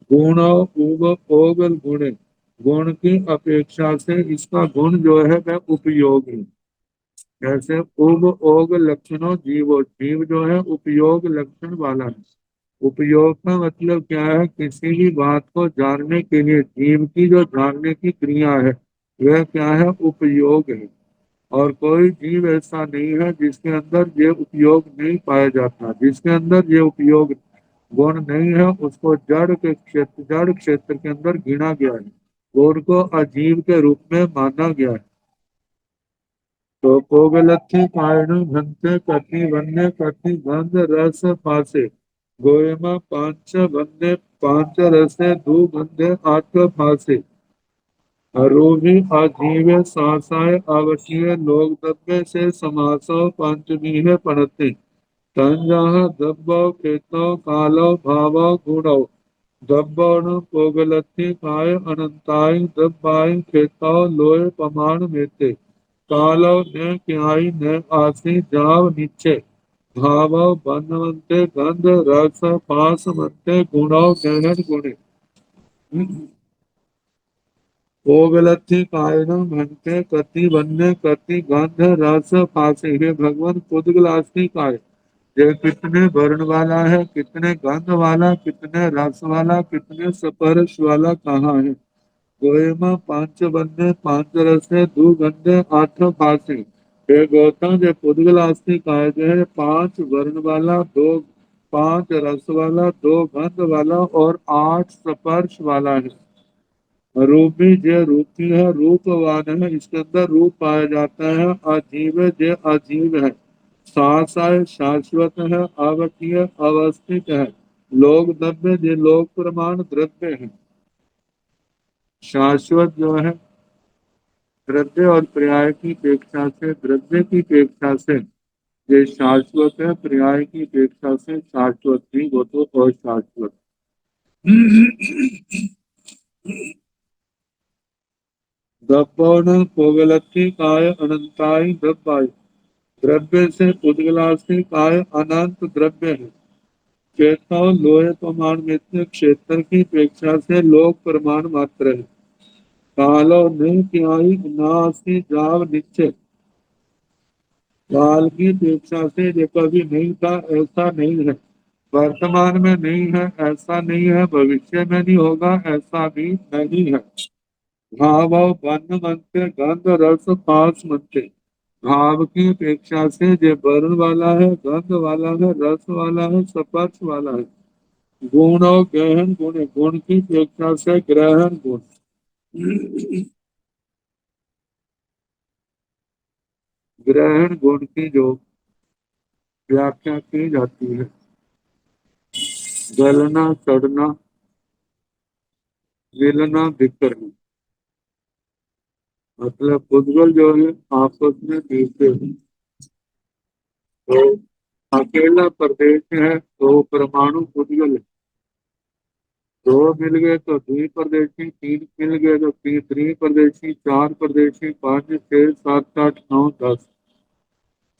गुण उग ओगल गुण, गुण की अपेक्षा से इसका गुण जो है वह उपयोगी। जैसे उग ओग लक्षणों जीवो, जीव जो है उपयोग लक्षण वाला है। उपयोग का मतलब क्या है, किसी भी बात को जानने के लिए जीव की जो जानने की क्रिया है वह क्या है, उपयोग है। और कोई जीव ऐसा नहीं है जिसके अंदर ये उपयोग नहीं पाया जाता। जिसके अंदर ये उपयोग गुण नहीं है उसको जड़ क्षेत्र के अंदर गिना गया है, गुण को अजीव के रूप में माना गया है। तो कोगलथी कारण भंते कति वन्य कति गंध रस फासे, गोयमा पांच वन्य पांच रसे दू गंधे आठ फासे। अरूढ़ी अजीव सासाय आवशीय लोक दब्बे से समासो पंचमी है पढ़ते तंजाह दब्बो केतो कालो भावो गुणो दब्बण पोगलथि काय अनंताई दब्बाई केतो लोय प्रमाण मेते कालो न क्याई न आसी जाव निचे भावो बनवंते गंध रस पास मंते गुणो गहन गुणे। ओगलथि कायनम भंते कति वन्य कति गंध रस फासे, हे भगवान पुद्गलास्थि काय, ये कितने वर्ण वाला है, कितने गंध वाला, कितने रस वाला, कितने स्पर्श वाला कहाँ है। गोयमा पांच वन्य पांच रसे दो गंधे आठ फासे, हे गौतम ये पुद्गलास्थि काय जो है 5 वर्ण वाला, दो 5 रस वाला, 2 गंध वाला और 8 स्पर्श वाला है। रूपी जो रूपी है रूपवान है, इसके अंदर रूप पाया जाता है। अजीव जो अजीव है, शाश्वत शाश्वत है, अवकीय अवस्थित है, लोक द्रव्य जो लोक प्रमाण द्रव्य है। शाश्वत जो है द्रव्य और पर्याय की अपेक्षा से, द्रव्य की अपेक्षा से ये शाश्वत है, पर्याय की अपेक्षा से शाश्वत नहीं, वो तो अशाश्वत। दब्बण कोगलथी काय अनंताई दब्बाई, द्रव्य से पुद्गलास्थि काय अनंत द्रव्य है। चेता लोह प्रमाण मित्र, क्षेत्र की अपेक्षा से लोक प्रमाण मात्र है। कालो नहीं क्याई नासी जाव निश्चय, काल की अपेक्षा से जो कभी नहीं था ऐसा नहीं है, वर्तमान में नहीं है ऐसा नहीं है, भविष्य में नहीं होगा ऐसा भी नहीं है। भाव और वर्ण मनते गंध रस पास मनते। भाव की अपेक्षा से जो वर्ण वाला है, गंध वाला है, रस वाला है, स्पर्श वाला है। गुण और गहन गुण, गुण की अपेक्षा से ग्रहण गुण। ग्रहण गुण की जो व्याख्या की जाती है, गलना चढ़ना, मिलना बिखरना, मतलब उज्जवल जो है आपस में मिलते हैं। तो अकेला प्रदेश है तो परमाणु उज्जवल है। दो मिल गए तो द्विप्रदेशी, तीन मिल गए तो त्रिप्रदेशी, चार प्रदेशी, पांच, छह, सात, आठ, नौ, 10।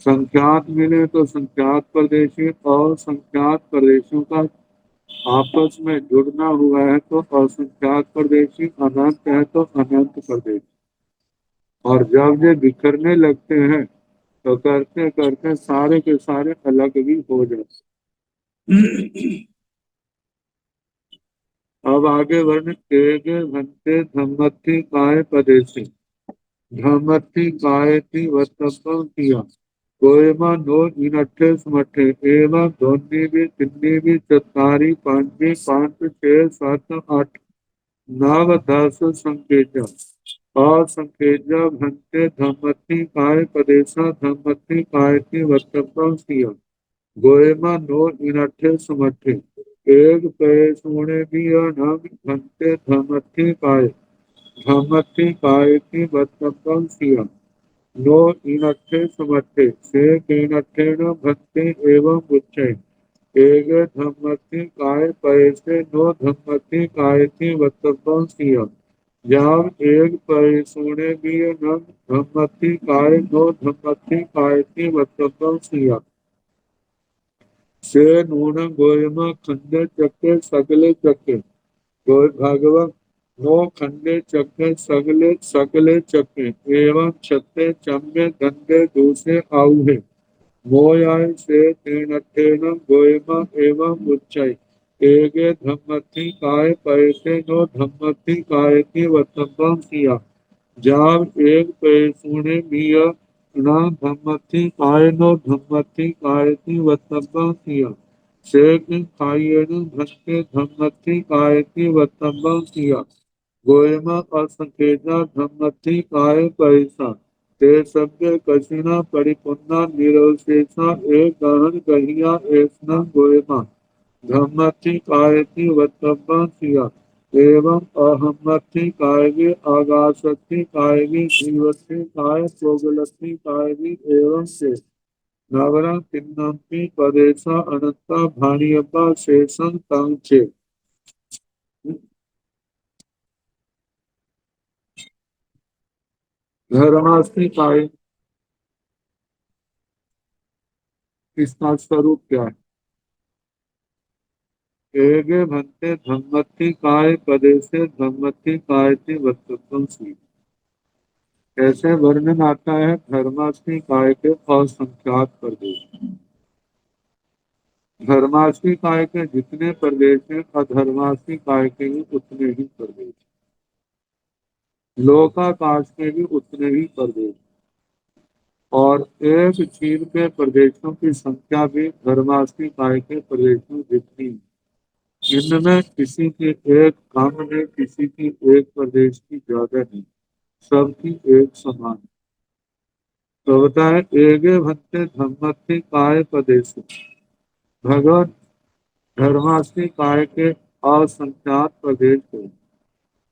संख्यात मिले तो संख्यात प्रदेशी और संख्यात प्रदेशों का आपस में जुड़ना हुआ है तो असंख्यात प्रदेशी, अनंत है तो अनंत प्रदेश। और जब ये बिखरने लगते हैं तो करते करते सारे के सारे अलग भी हो जाते हैं। अब आगे वर्ण तेगे भंते धम्मति काय पदेशी। धम्मति कायति वत्तम किया। गोयमा नो इनठे समठे एवं दोन्नी भी तिन्नी भी चतारी पांचवी पांच छह सात आठ नव 10 संकेत। और संकेजा भंते धम्मति काय पदेशा धम्मति कायति वत्तम किया। गोयमा नो इनठे समठे एक पे सोने भी नम भंते धम्मति काय धम्मति कायति वत्तम किया। नो इनठे समठे से केनठेन भक्ति एवं उच्चय एक धम्मति काय पैसे नो धम्मति कायति वत्तम किया। जहाँ एक पैसोने भी न धम्मति काय नो धम्मति कायति वत्तम किया। से नून गोयमा खंडे चक्के सगले चक्के गोय भागवत नो खंडे चक्के सगले सगले चक्के एवं छत्ते चम्बे गंदे दूसरे आउहे मोयाय से तीनठेन गोयमा एवं उच्चय एगे धम्मति काय पैसे नो धम्मति काय की वतंबम किया। जब एक पैसुने मिया न धम्मति काय नो धम्मति काय की वतंबम किया। शेख खायन भक्ति धम्मति काय की वतंबम किया। गोयमा असंकेता धम्मति काय पैसा ते सभ्य कशिना परिपुन्ना निरोशेषा एक गहन कहिया ऐसना गोयमा धम्मति कायति वत्तब्बा किया। एवं अहम्मति कायवी आगासति कायवी जीवति काय प्रोगलति कायवी एवं से नवरं किन्नम्पि पदेशा अनंता भाणियपा शेषं तंचे। धर्मास्ति काय इसका स्वरूप क्या है? एगे भंते धम्मति काय पदेशे धम्मति कायति वत्तब्बं सी। ऐसे वर्णन आता है धर्मास्ति काय के असंख्यात प्रदेश। धर्मास्ति काय के जितने प्रदेश हैं अधर्मास्ति काय के भी उतने ही प्रदेश। लोकाकाश के भी उतने ही प्रदेश। और एक चीन के प्रदेशों की संख्या भी धर्मास्ति काय के प्रदेशों जितनी है। इनमें किसी की एक कम नहीं, किसी की एक प्रदेश की ज्यादा नहीं, सबकी एक समान। तो बताए एगे भंते धम्मति काय प्रदेश। भगवान धर्मास्ति काय के असंख्यात प्रदेश है,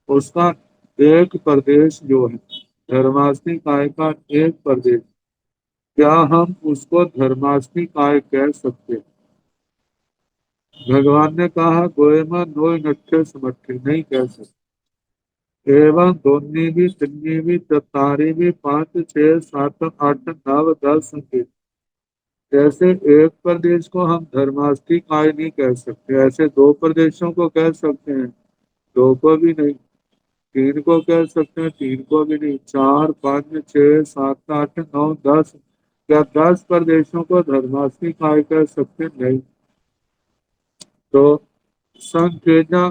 उसका एक प्रदेश जो है धर्मास्ति काय का एक प्रदेश, क्या हम उसको धर्मास्ति काय कह सकते हैं? भगवान ने कहा गोयमा नोय नट्ठे समट्ठे नहीं कह सकते। एवं दोन्नी भी तिन्नी भी चतारी भी पांच छह सात आठ नव 10 संकेत। जैसे एक प्रदेश को हम धर्मास्ति काय नहीं कह सकते, ऐसे दो प्रदेशों को कह सकते हैं, दो को भी नहीं। तीन को कह सकते हैं, तीन को भी नहीं। चार पांच छह सात आठ नौ 10 क्या 10 प्रदेशों को धर्माष्टमी काय कह सकते? नहीं। तो संकेजा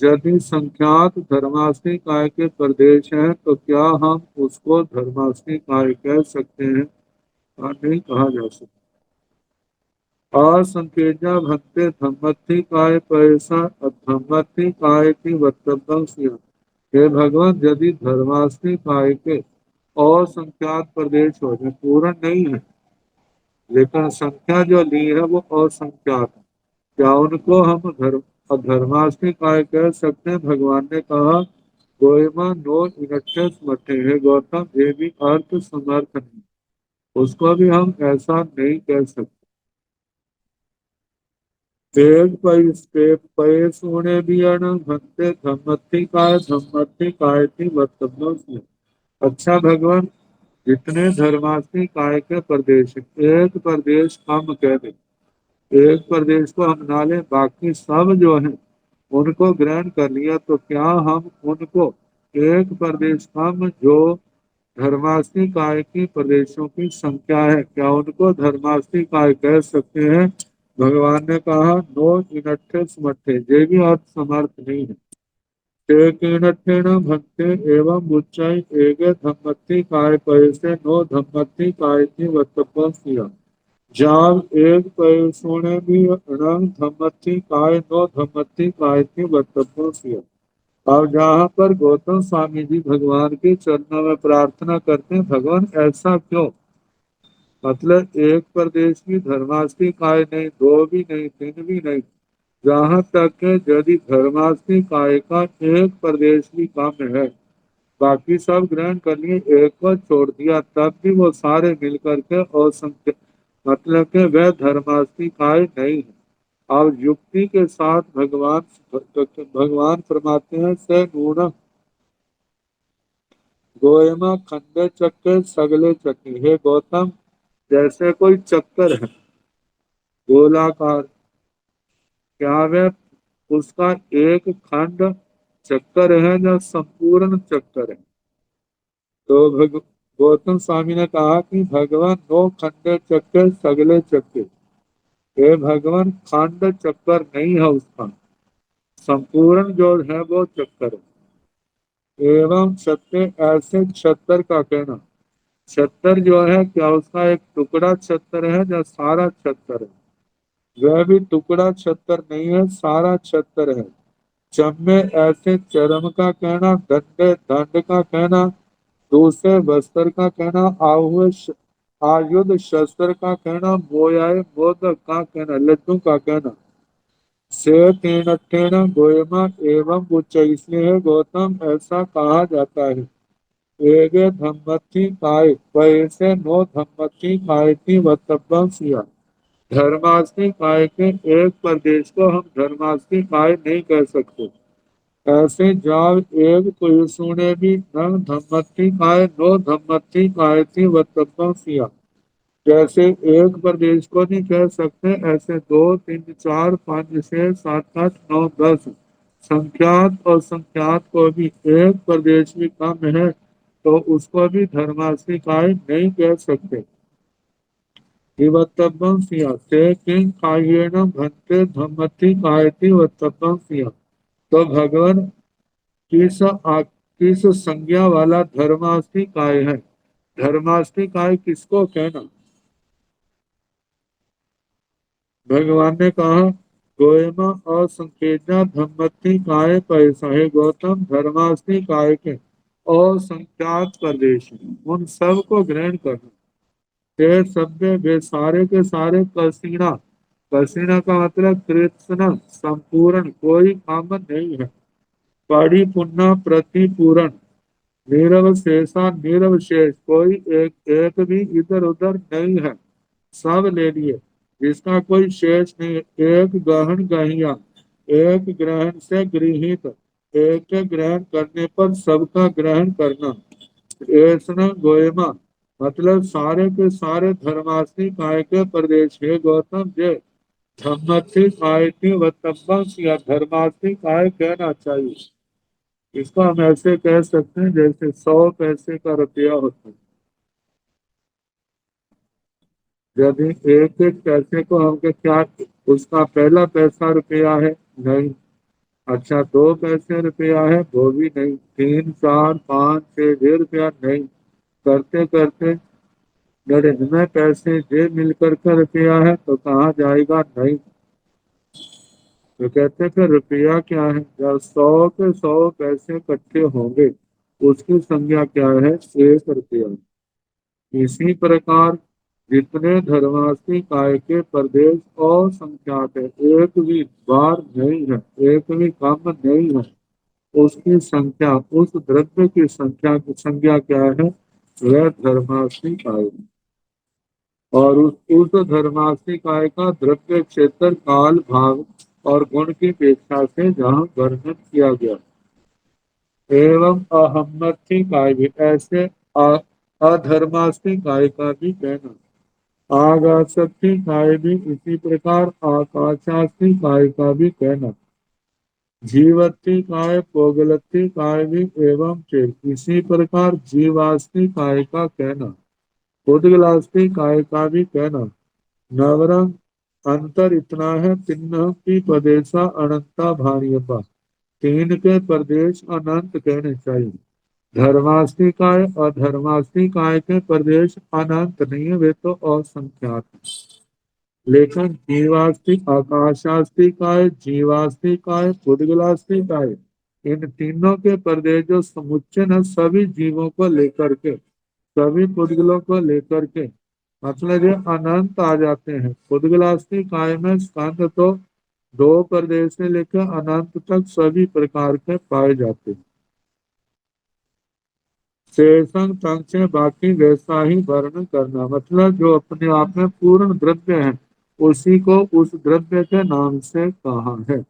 यदि संख्यात धर्माष्टमी काय के प्रदेश हैं तो क्या हम उसको धर्माष्टमी काय कह सकते हैं? नहीं कहा जा सकता। असंकेजा भक्ते धम्मति काय पैसा धम्मति काय की वक्तव्य सिया। हे भगवान, यदि धर्माष्टमी काय के असंख्यात प्रदेश हो जो पूर्ण नहीं है लेकिन संख्या जो ली है वो असंख्यात है, क्या उनको हम धर्माष्टमी काय कह सकते हैं? भगवान ने कहा गोयमा नो इनक्षस मठे, हे गौतम ये भी अर्थ समर्थ नहीं, उसको भी हम ऐसा नहीं कह सकते। तेग पै सोने भी अण भक्ते धम्मति काय थी वक्तव्यों से। अच्छा भगवान, जितने धर्माष्टमी काय के प्रदेश एक प्रदेश हम कह दें, एक प्रदेश को हम ना लें, बाकी सब जो है उनको ग्रहण कर लिया, तो क्या हम उनको एक प्रदेश हम जो धर्माष्टमी काय की प्रदेशों की संख्या है क्या उनको धर्माष्टमी काय कह सकते हैं? भगवान ने कहा नो इनठे समर्थे, ये भी अर्थ समर्थ नहीं है। तेन भक्ते एवं उच्चाई एगे धम्मति काय पैसे नो धम्मति काय की वक्तव्य किया। जब एक पैसों ने भी रंग धम्मति काय नो धम्मति काय की वक्तव्य किया। और जहाँ पर गौतम स्वामी जी भगवान के चरणों में प्रार्थना करते हैं, भगवान ऐसा क्यों? मतलब एक प्रदेश की धर्माष्टमी काय नहीं, दो भी नहीं, तीन भी नहीं, जहाँ तक कि यदि धर्माष्टमी काय का एक प्रदेश भी कम है, बाकी सब ग्रहण कर लिए, एक को छोड़ दिया, तब भी वो सारे मिलकर के असंख्य मतलब के वह धर्माष्टमी काय नहीं है। और युक्ति के साथ भगवान फरमाते हैं से गुण गोयमा खंडे चक्कर सगले चक्की, हे गौतम, जैसे कोई चक्कर है गोलाकार, क्या वह उसका एक खंड चक्कर है या संपूर्ण चक्कर है? तो गौतम स्वामी ने कहा कि भगवान नो खंडे चक्कर सगले चक्के, हे भगवान खंड चक्कर नहीं है उसका, संपूर्ण जो है वो चक्कर है। एवं सत्य ऐसे छत्तर का कहना, छत्तर जो है क्या उसका एक टुकड़ा छत्तर है या सारा छत्तर है? वह भी टुकड़ा छत्तर नहीं है, सारा छत्तर है। चम्मे ऐसे चरम का कहना, दंडे दंड का कहना, दूसरे वस्त्र का कहना, आयुध शस्त्र का कहना, मोयाए मोदक का कहना, लड्डू का कहना। से तीन गोयमा एवं उच्च, इसलिए गौतम ऐसा कहा जाता है। एगे धम्मति काय वैसे नो धम्मति काय की वक्तव्य सिया। धर्माष्टमी काय के एक प्रदेश को हम धर्माष्टमी काय नहीं कह सकते। ऐसे जाव एक पुरुषों ने भी न धम्मति काय नो धम्मति काय की वक्तव्य सिया। जैसे एक प्रदेश को नहीं कह सकते, ऐसे दो तीन चार पाँच छह सात आठ नौ 10 संख्यात और संख्यात को भी एक प्रदेश भी कम है तो उसको भी धर्माष्टमी काय नहीं कह सकते। वक्तव्यम सिया ते किंग कायेन भक्ते धम्मति कायति वक्तव्यम सिया। तो भगवान किस संज्ञा वाला धर्माष्टमी काय है? धर्माष्टमी काय किसको कहना? भगवान ने कहा गोयमा और संकेतना धम्मति काय पैसा, है गौतम, धर्माष्टमी काय के और संख्यात प्रदेश उन सब को ग्रहण करना। ते शब्द वे सारे के सारे कसीणा, कसीणा का मतलब कृष्ण संपूर्ण, कोई कामन नहीं है। परिपूर्ण प्रतिपूर्ण, निरवशेषा निरवशेष, कोई एक एक भी इधर उधर नहीं है, सब ले लिए, जिसका कोई शेष नहीं है। एक गहन गहिया, एक ग्रहण से गृहित, एक ग्रहण करने पर सबका ग्रहण करना। ऐसा गोयमा मतलब सारे के सारे धर्माष्टमी काय के प्रदेश है गौतम जय। धम्मति काय की वक्तव्य या धर्माष्टमी काय कहना चाहिए। इसको हम ऐसे कह सकते हैं जैसे 100 पैसे का रुपया होता है। यदि एक एक पैसे को हमको क्या उसका पहला पैसा रुपया है? नहीं। अच्छा, 2 पैसे रुपया है? वो भी नहीं। 3, 4, 5, 6 रुपया? नहीं। करते करते 99 पैसे जे मिलकर के रुपया है तो कहाँ जाएगा? नहीं। तो कहते थे रुपया क्या है? जब 100 के 100 पैसे इकट्ठे होंगे उसकी संज्ञा क्या है? 1 रुपया। इसी प्रकार जितने धर्मार्थी काय के प्रदेश असंख्यात है, एक भी बार नहीं है, एक भी कम नहीं है। उसकी संख्या, उस द्रव्य की संख्या की संज्ञा क्या है? वह धर्मार्थी काय। और उस धर्मार्थी काय का द्रव्य, क्षेत्र, काल, भाव और गुण की अपेक्षा से जहाँ वर्णन किया गया। एवं अहम्मर्थी काय भी, ऐसे अधर्मार्थी काय का भी कहना। आकाशस्थी काय भी इसी प्रकार, आकाशास्थी काय का भी कहना। जीवत्ती काय, पोगलत्ती काय भी एवं चेत, इसी प्रकार जीवास्थी काय का कहना। उद्गलास्थी काय का भी कहना। नवरंग अंतर इतना है, तिन्न की प्रदेशा अनंता भारियपा, तीन के प्रदेश अनंत कहने चाहिए। धर्मास्तिकाय और धर्मास्तिकाय के प्रदेश अनंत नहीं है, वे तो असंख्यात हैं। लेकिन जीवास्तिक, आकाशास्तिकाय, जीवास्तिकाय, पुद्गलास्तिकाय, इन तीनों के प्रदेश जो समुच्चय है सभी जीवों को लेकर के, सभी पुद्गलों को लेकर के, मतलब ये अनंत आ जाते हैं। पुद्गलास्तिकाय में स्कंद तो 2 प्रदेश से लेकर अनंत तक सभी प्रकार के पाए जाते हैं। शेषं तंग से बाकी वैसा ही वर्णन करना, मतलब जो अपने आप में पूर्ण द्रव्य है उसी को उस द्रव्य के नाम से कहा है।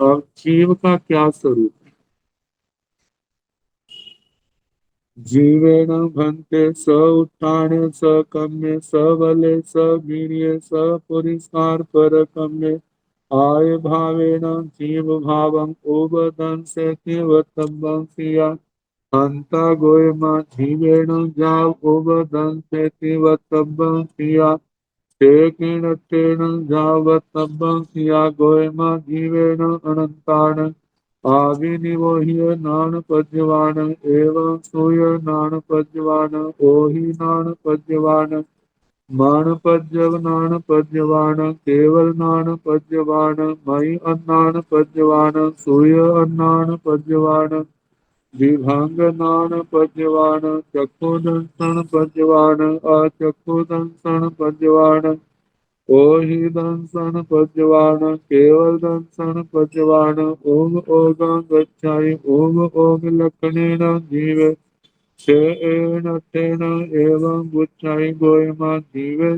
और जीव का क्या स्वरूप? जीवेन भंते स उत्थाने स कम्ये स बले स वीर्ये स पुरस्कार परकम्ये आय भावेन जीव भावं उबदंसे वतब्बं सिया हंता गोयमा जीवेन जाव उबदंसे वतब्बं सिया तेन जावतब्बं सिया गोयमा जीवेन अनंतान आविनिवोह्य नान पद्यवान एवं सूय नान पद्यवान ओहि नान पद्यवान मान पद्यव नान पद्यवान केवल नान पद्यवान मई अन्नान पद्यवान सूय अन्नान पद्यवान विभंग नान पद्यवान चक्षुदंसन पद्यवान अचक्षुदंसन पद्यवान ओहि दंसन पद्यवान केवल दंसन पद्यवान ओम ओगं गच्छामि ओम ओम लक्षणेन जीवे शेन तेन एवं गुच्छामि गोयमा जीवे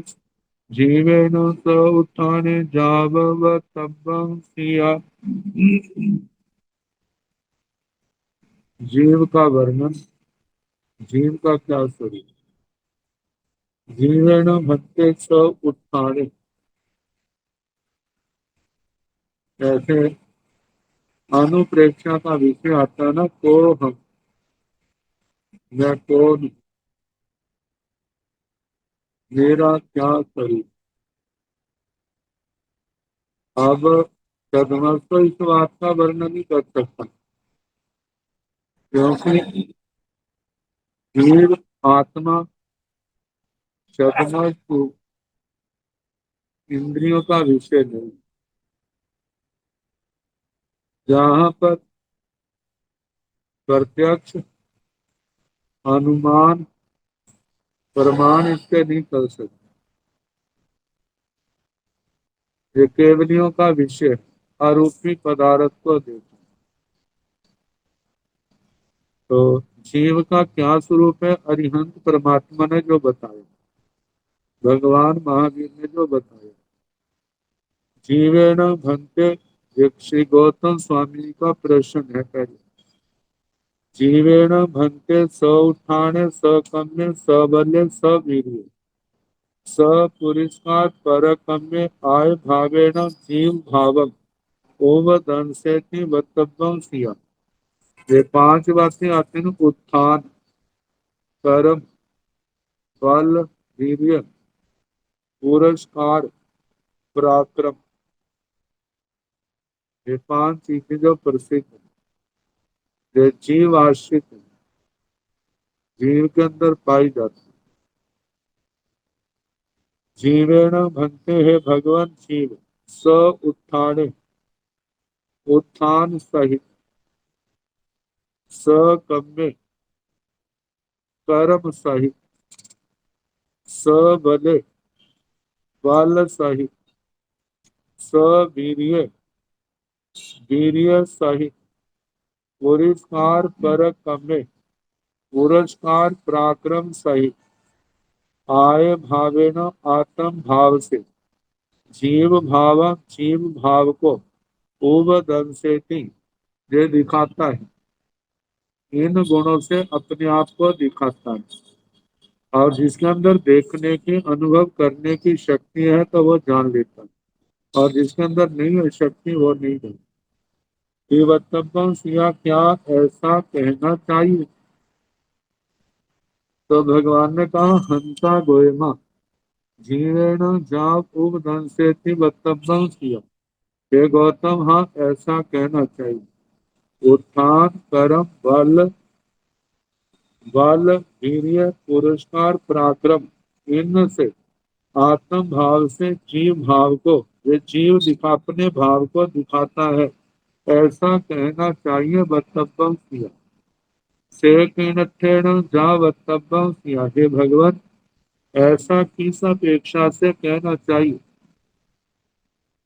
जीवेन स उत्थाने जाववतब्बं सिया। जीव का वर्णन, जीव का क्या स्वरूप? जीवेन भक्ते स उत्थाने, ऐसे अनुप्रेक्षा का विषय आता ना, को हम, मैं कौन, मेरा क्या स्वरूप। अब सदमर्श तो इस बात का वर्णन नहीं कर सकता, क्योंकि जीव आत्मा सदमर्श इंद्रियों का विषय नहीं। जहाँ पर प्रत्यक्ष अनुमान प्रमाण इसके नहीं कर सकते, ये केवलियों का विषय आरोपी पदार्थ को देखो। तो जीव का क्या स्वरूप है? अरिहंत परमात्मा ने जो बताया, भगवान महावीर ने जो बताया, जीवेन भंते, एक श्री गौतम स्वामी जी का प्रश्न है पहले। जीवेन भंते स उत्थाने स कम्ये स बल्ये स वीर्ये स पुरस्कार परकम्ये आय भावेन जीव भावम ओम दंसेति वक्तव्यं सिया। ये 5 बातें आती हैं। उत्थान, कर्म, बल, वीर्य, पुरस्कार, पराक्रम। ये 5 चीजें जो प्रसिद्ध हैं, जो जीव आश्रित है, जीव के अंदर पाई जाती है। जीवेण भंते है भगवान जीव स उत्थाने, उत्थान सहित, स कम्मे, कर्म सहित, स बले, बल सहित, स वीर्य, वीर्य सहित, पुरस्कार पर कम्मे, पुरस्कार पराक्रम सहित, आय भावेन आत्म भाव से, जीव भाव को उपदंसेति, ये दिखाता है। इन गुणों से अपने आप को दिखाता है। और जिसके अंदर देखने की, अनुभव करने की शक्ति है तो वो जान लेता है, और जिसके अंदर नहीं है शक्ति वो नहीं जानता। देवत्तम सिया क्या ऐसा कहना चाहिए? तो भगवान ने कहा हंसा गोयमा जीवेण जाप उपदंसे वत्तव्यम सिया। हे गौतम, हाँ ऐसा कहना चाहिए। उत्थान, कर्म, बल, वीर्य, पुरस्कार, पराक्रम, इनसे आत्म भाव से जीव भाव को, ये जीव अपने भाव को दिखाता है, ऐसा कहना चाहिए। वत्तव्यम किया से किणत्थेन जा वत्तव्यम किया। हे भगवान, ऐसा किस अपेक्षा से कहना चाहिए?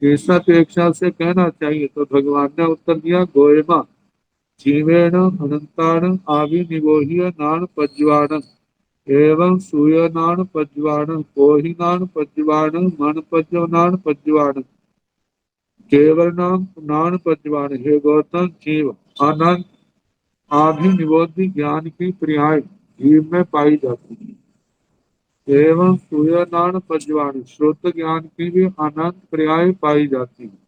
किस अपेक्षा से कहना चाहिए? तो भगवान ने उत्तर दिया गोयमा जीवेण अनंतान आविनिवोह्य नान पज्वान एवं सूयनान पज्वान कोहिनान पज्वान मन पज्वनान पज्वान केवल नाम नान पज्वान। हे गौतम, जीव अनंत आभिनिवोध्य ज्ञान की पर्याय जीव में पाई जाती है, एवं सूयनान पज्वान श्रुत ज्ञान की भी अनंत पर्याय पाई जाती है।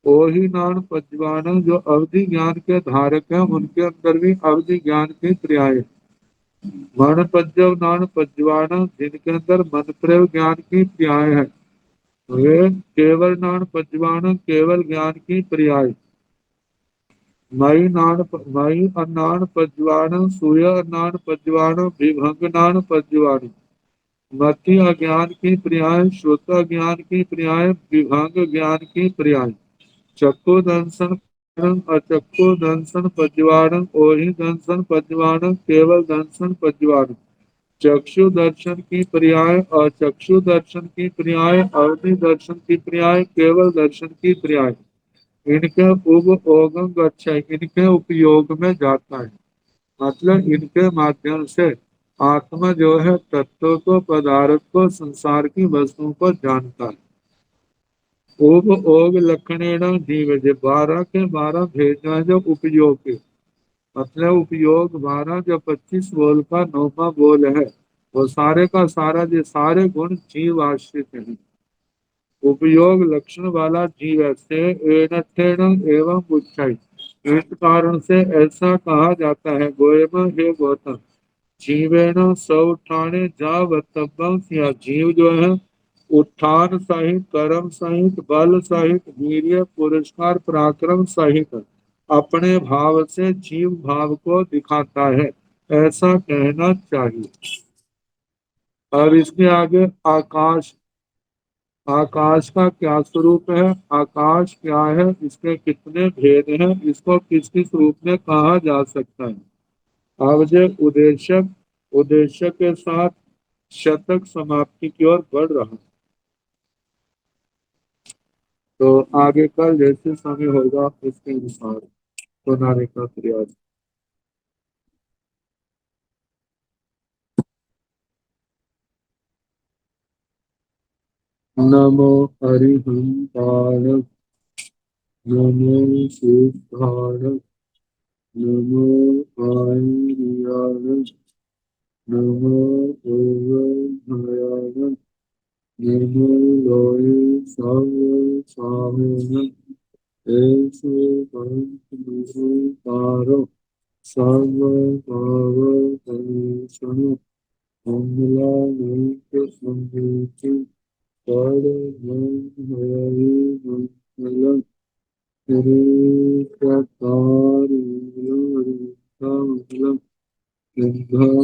ओही नान पज्वान जो अवधि ज्ञान के धारक है, उनके अंदर भी अवधि ज्ञान की पर्याय है। मन पज्जव नान पज्जवान जिनके अंदर मन प्रयोग ज्ञान की पर्याय है, वे केवल नान पज्जवान केवल ज्ञान की पर्याय। मई अनान पज्जवान सूय अनान पज्जवान विभंग नान पज्जवान। मति अज्ञान की पर्याय, श्रुत ज्ञान की पर्याय, विभंग ज्ञान की पर्याय। चक्षु दंसन अचक्षु दंसन पज्जवान ओहि दंसन पज्जवान केवल दंसन पज्जवान। चक्षु दर्शन की पर्याय और चक्षु दर्शन की पर्याय, अवधि दर्शन की पर्याय, केवल दर्शन की पर्याय। इनके उपयोगम गच्छति, इनके उपयोग में जाता है। मतलब इनके माध्यम से आत्मा जो है तत्व को, पदार्थ को, संसार की वस्तुओं को जानता है। उपयोग लक्षणेण जीव, जो 12 के 12 भेद हैं जो उपयोग के, मतलब उपयोग 12 जो 25 बोल का 9वां बोल है, वो सारे का सारा जो सारे गुण जीव आश्रित हैं। उपयोग लक्षण वाला जीव से एनथेन एवं उच्चाई, इस कारण से ऐसा कहा जाता है। गोयम, हे गौतम, जीवेण स उठाने जा वत्तव्यम या जीव जो है उत्थान सहित, कर्म सहित, बल सहित, वीर्य, पुरस्कार, पराक्रम सहित अपने भाव से जीव भाव को दिखाता है, ऐसा कहना चाहिए। अब इसके आगे आकाश, आकाश का क्या स्वरूप है, आकाश क्या है, इसके कितने भेद हैं, इसको किस किस रूप में कहा जा सकता है। अब जो उद्देश्यक, उद्देश्य के साथ शतक समाप्ति की ओर बढ़ रहा है। तो आगे कल जैसे समय होगा उसके अनुसार सुनाने का प्रयास। नमो हरिहंताय, नमो शिवाय, नमो आयर्याय, नमो ओवधायाय, नमो लोये सर्व ऐसे पंथ निरूपारो सर्व भाव मंगलानाथ संभूति हरि मंगलम मंगलम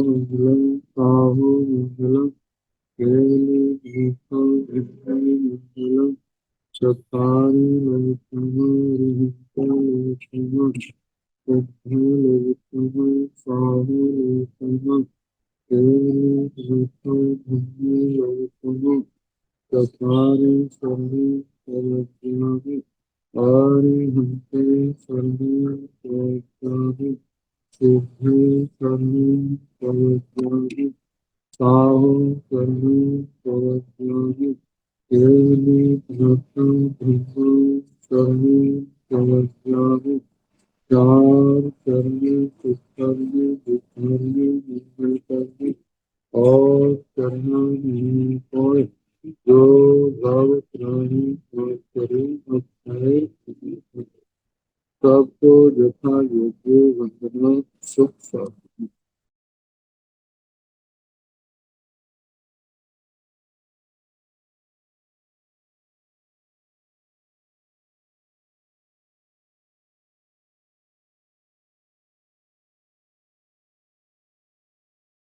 मंगलम साहु मंगलम मंगलम चत्वारि ललितम साहु ललितम चत्वारि सर्वे सर्वज्ञानि आरिहन्ते सर्वे सर्वज्ञानि सिद्धे सर्वे सर्वज्ञानि साहो सर्वे सर्वज्ञानि केवले धनतं ब्रह्म सर्वे सर्वज्ञानि चार सर्वे सुकर्मे दुष्कर्मे मंगलकर्मे और करना नहीं और जो भाव प्राणी और करे अक्षय सबको यथा योग्य वंदना सुख शांति।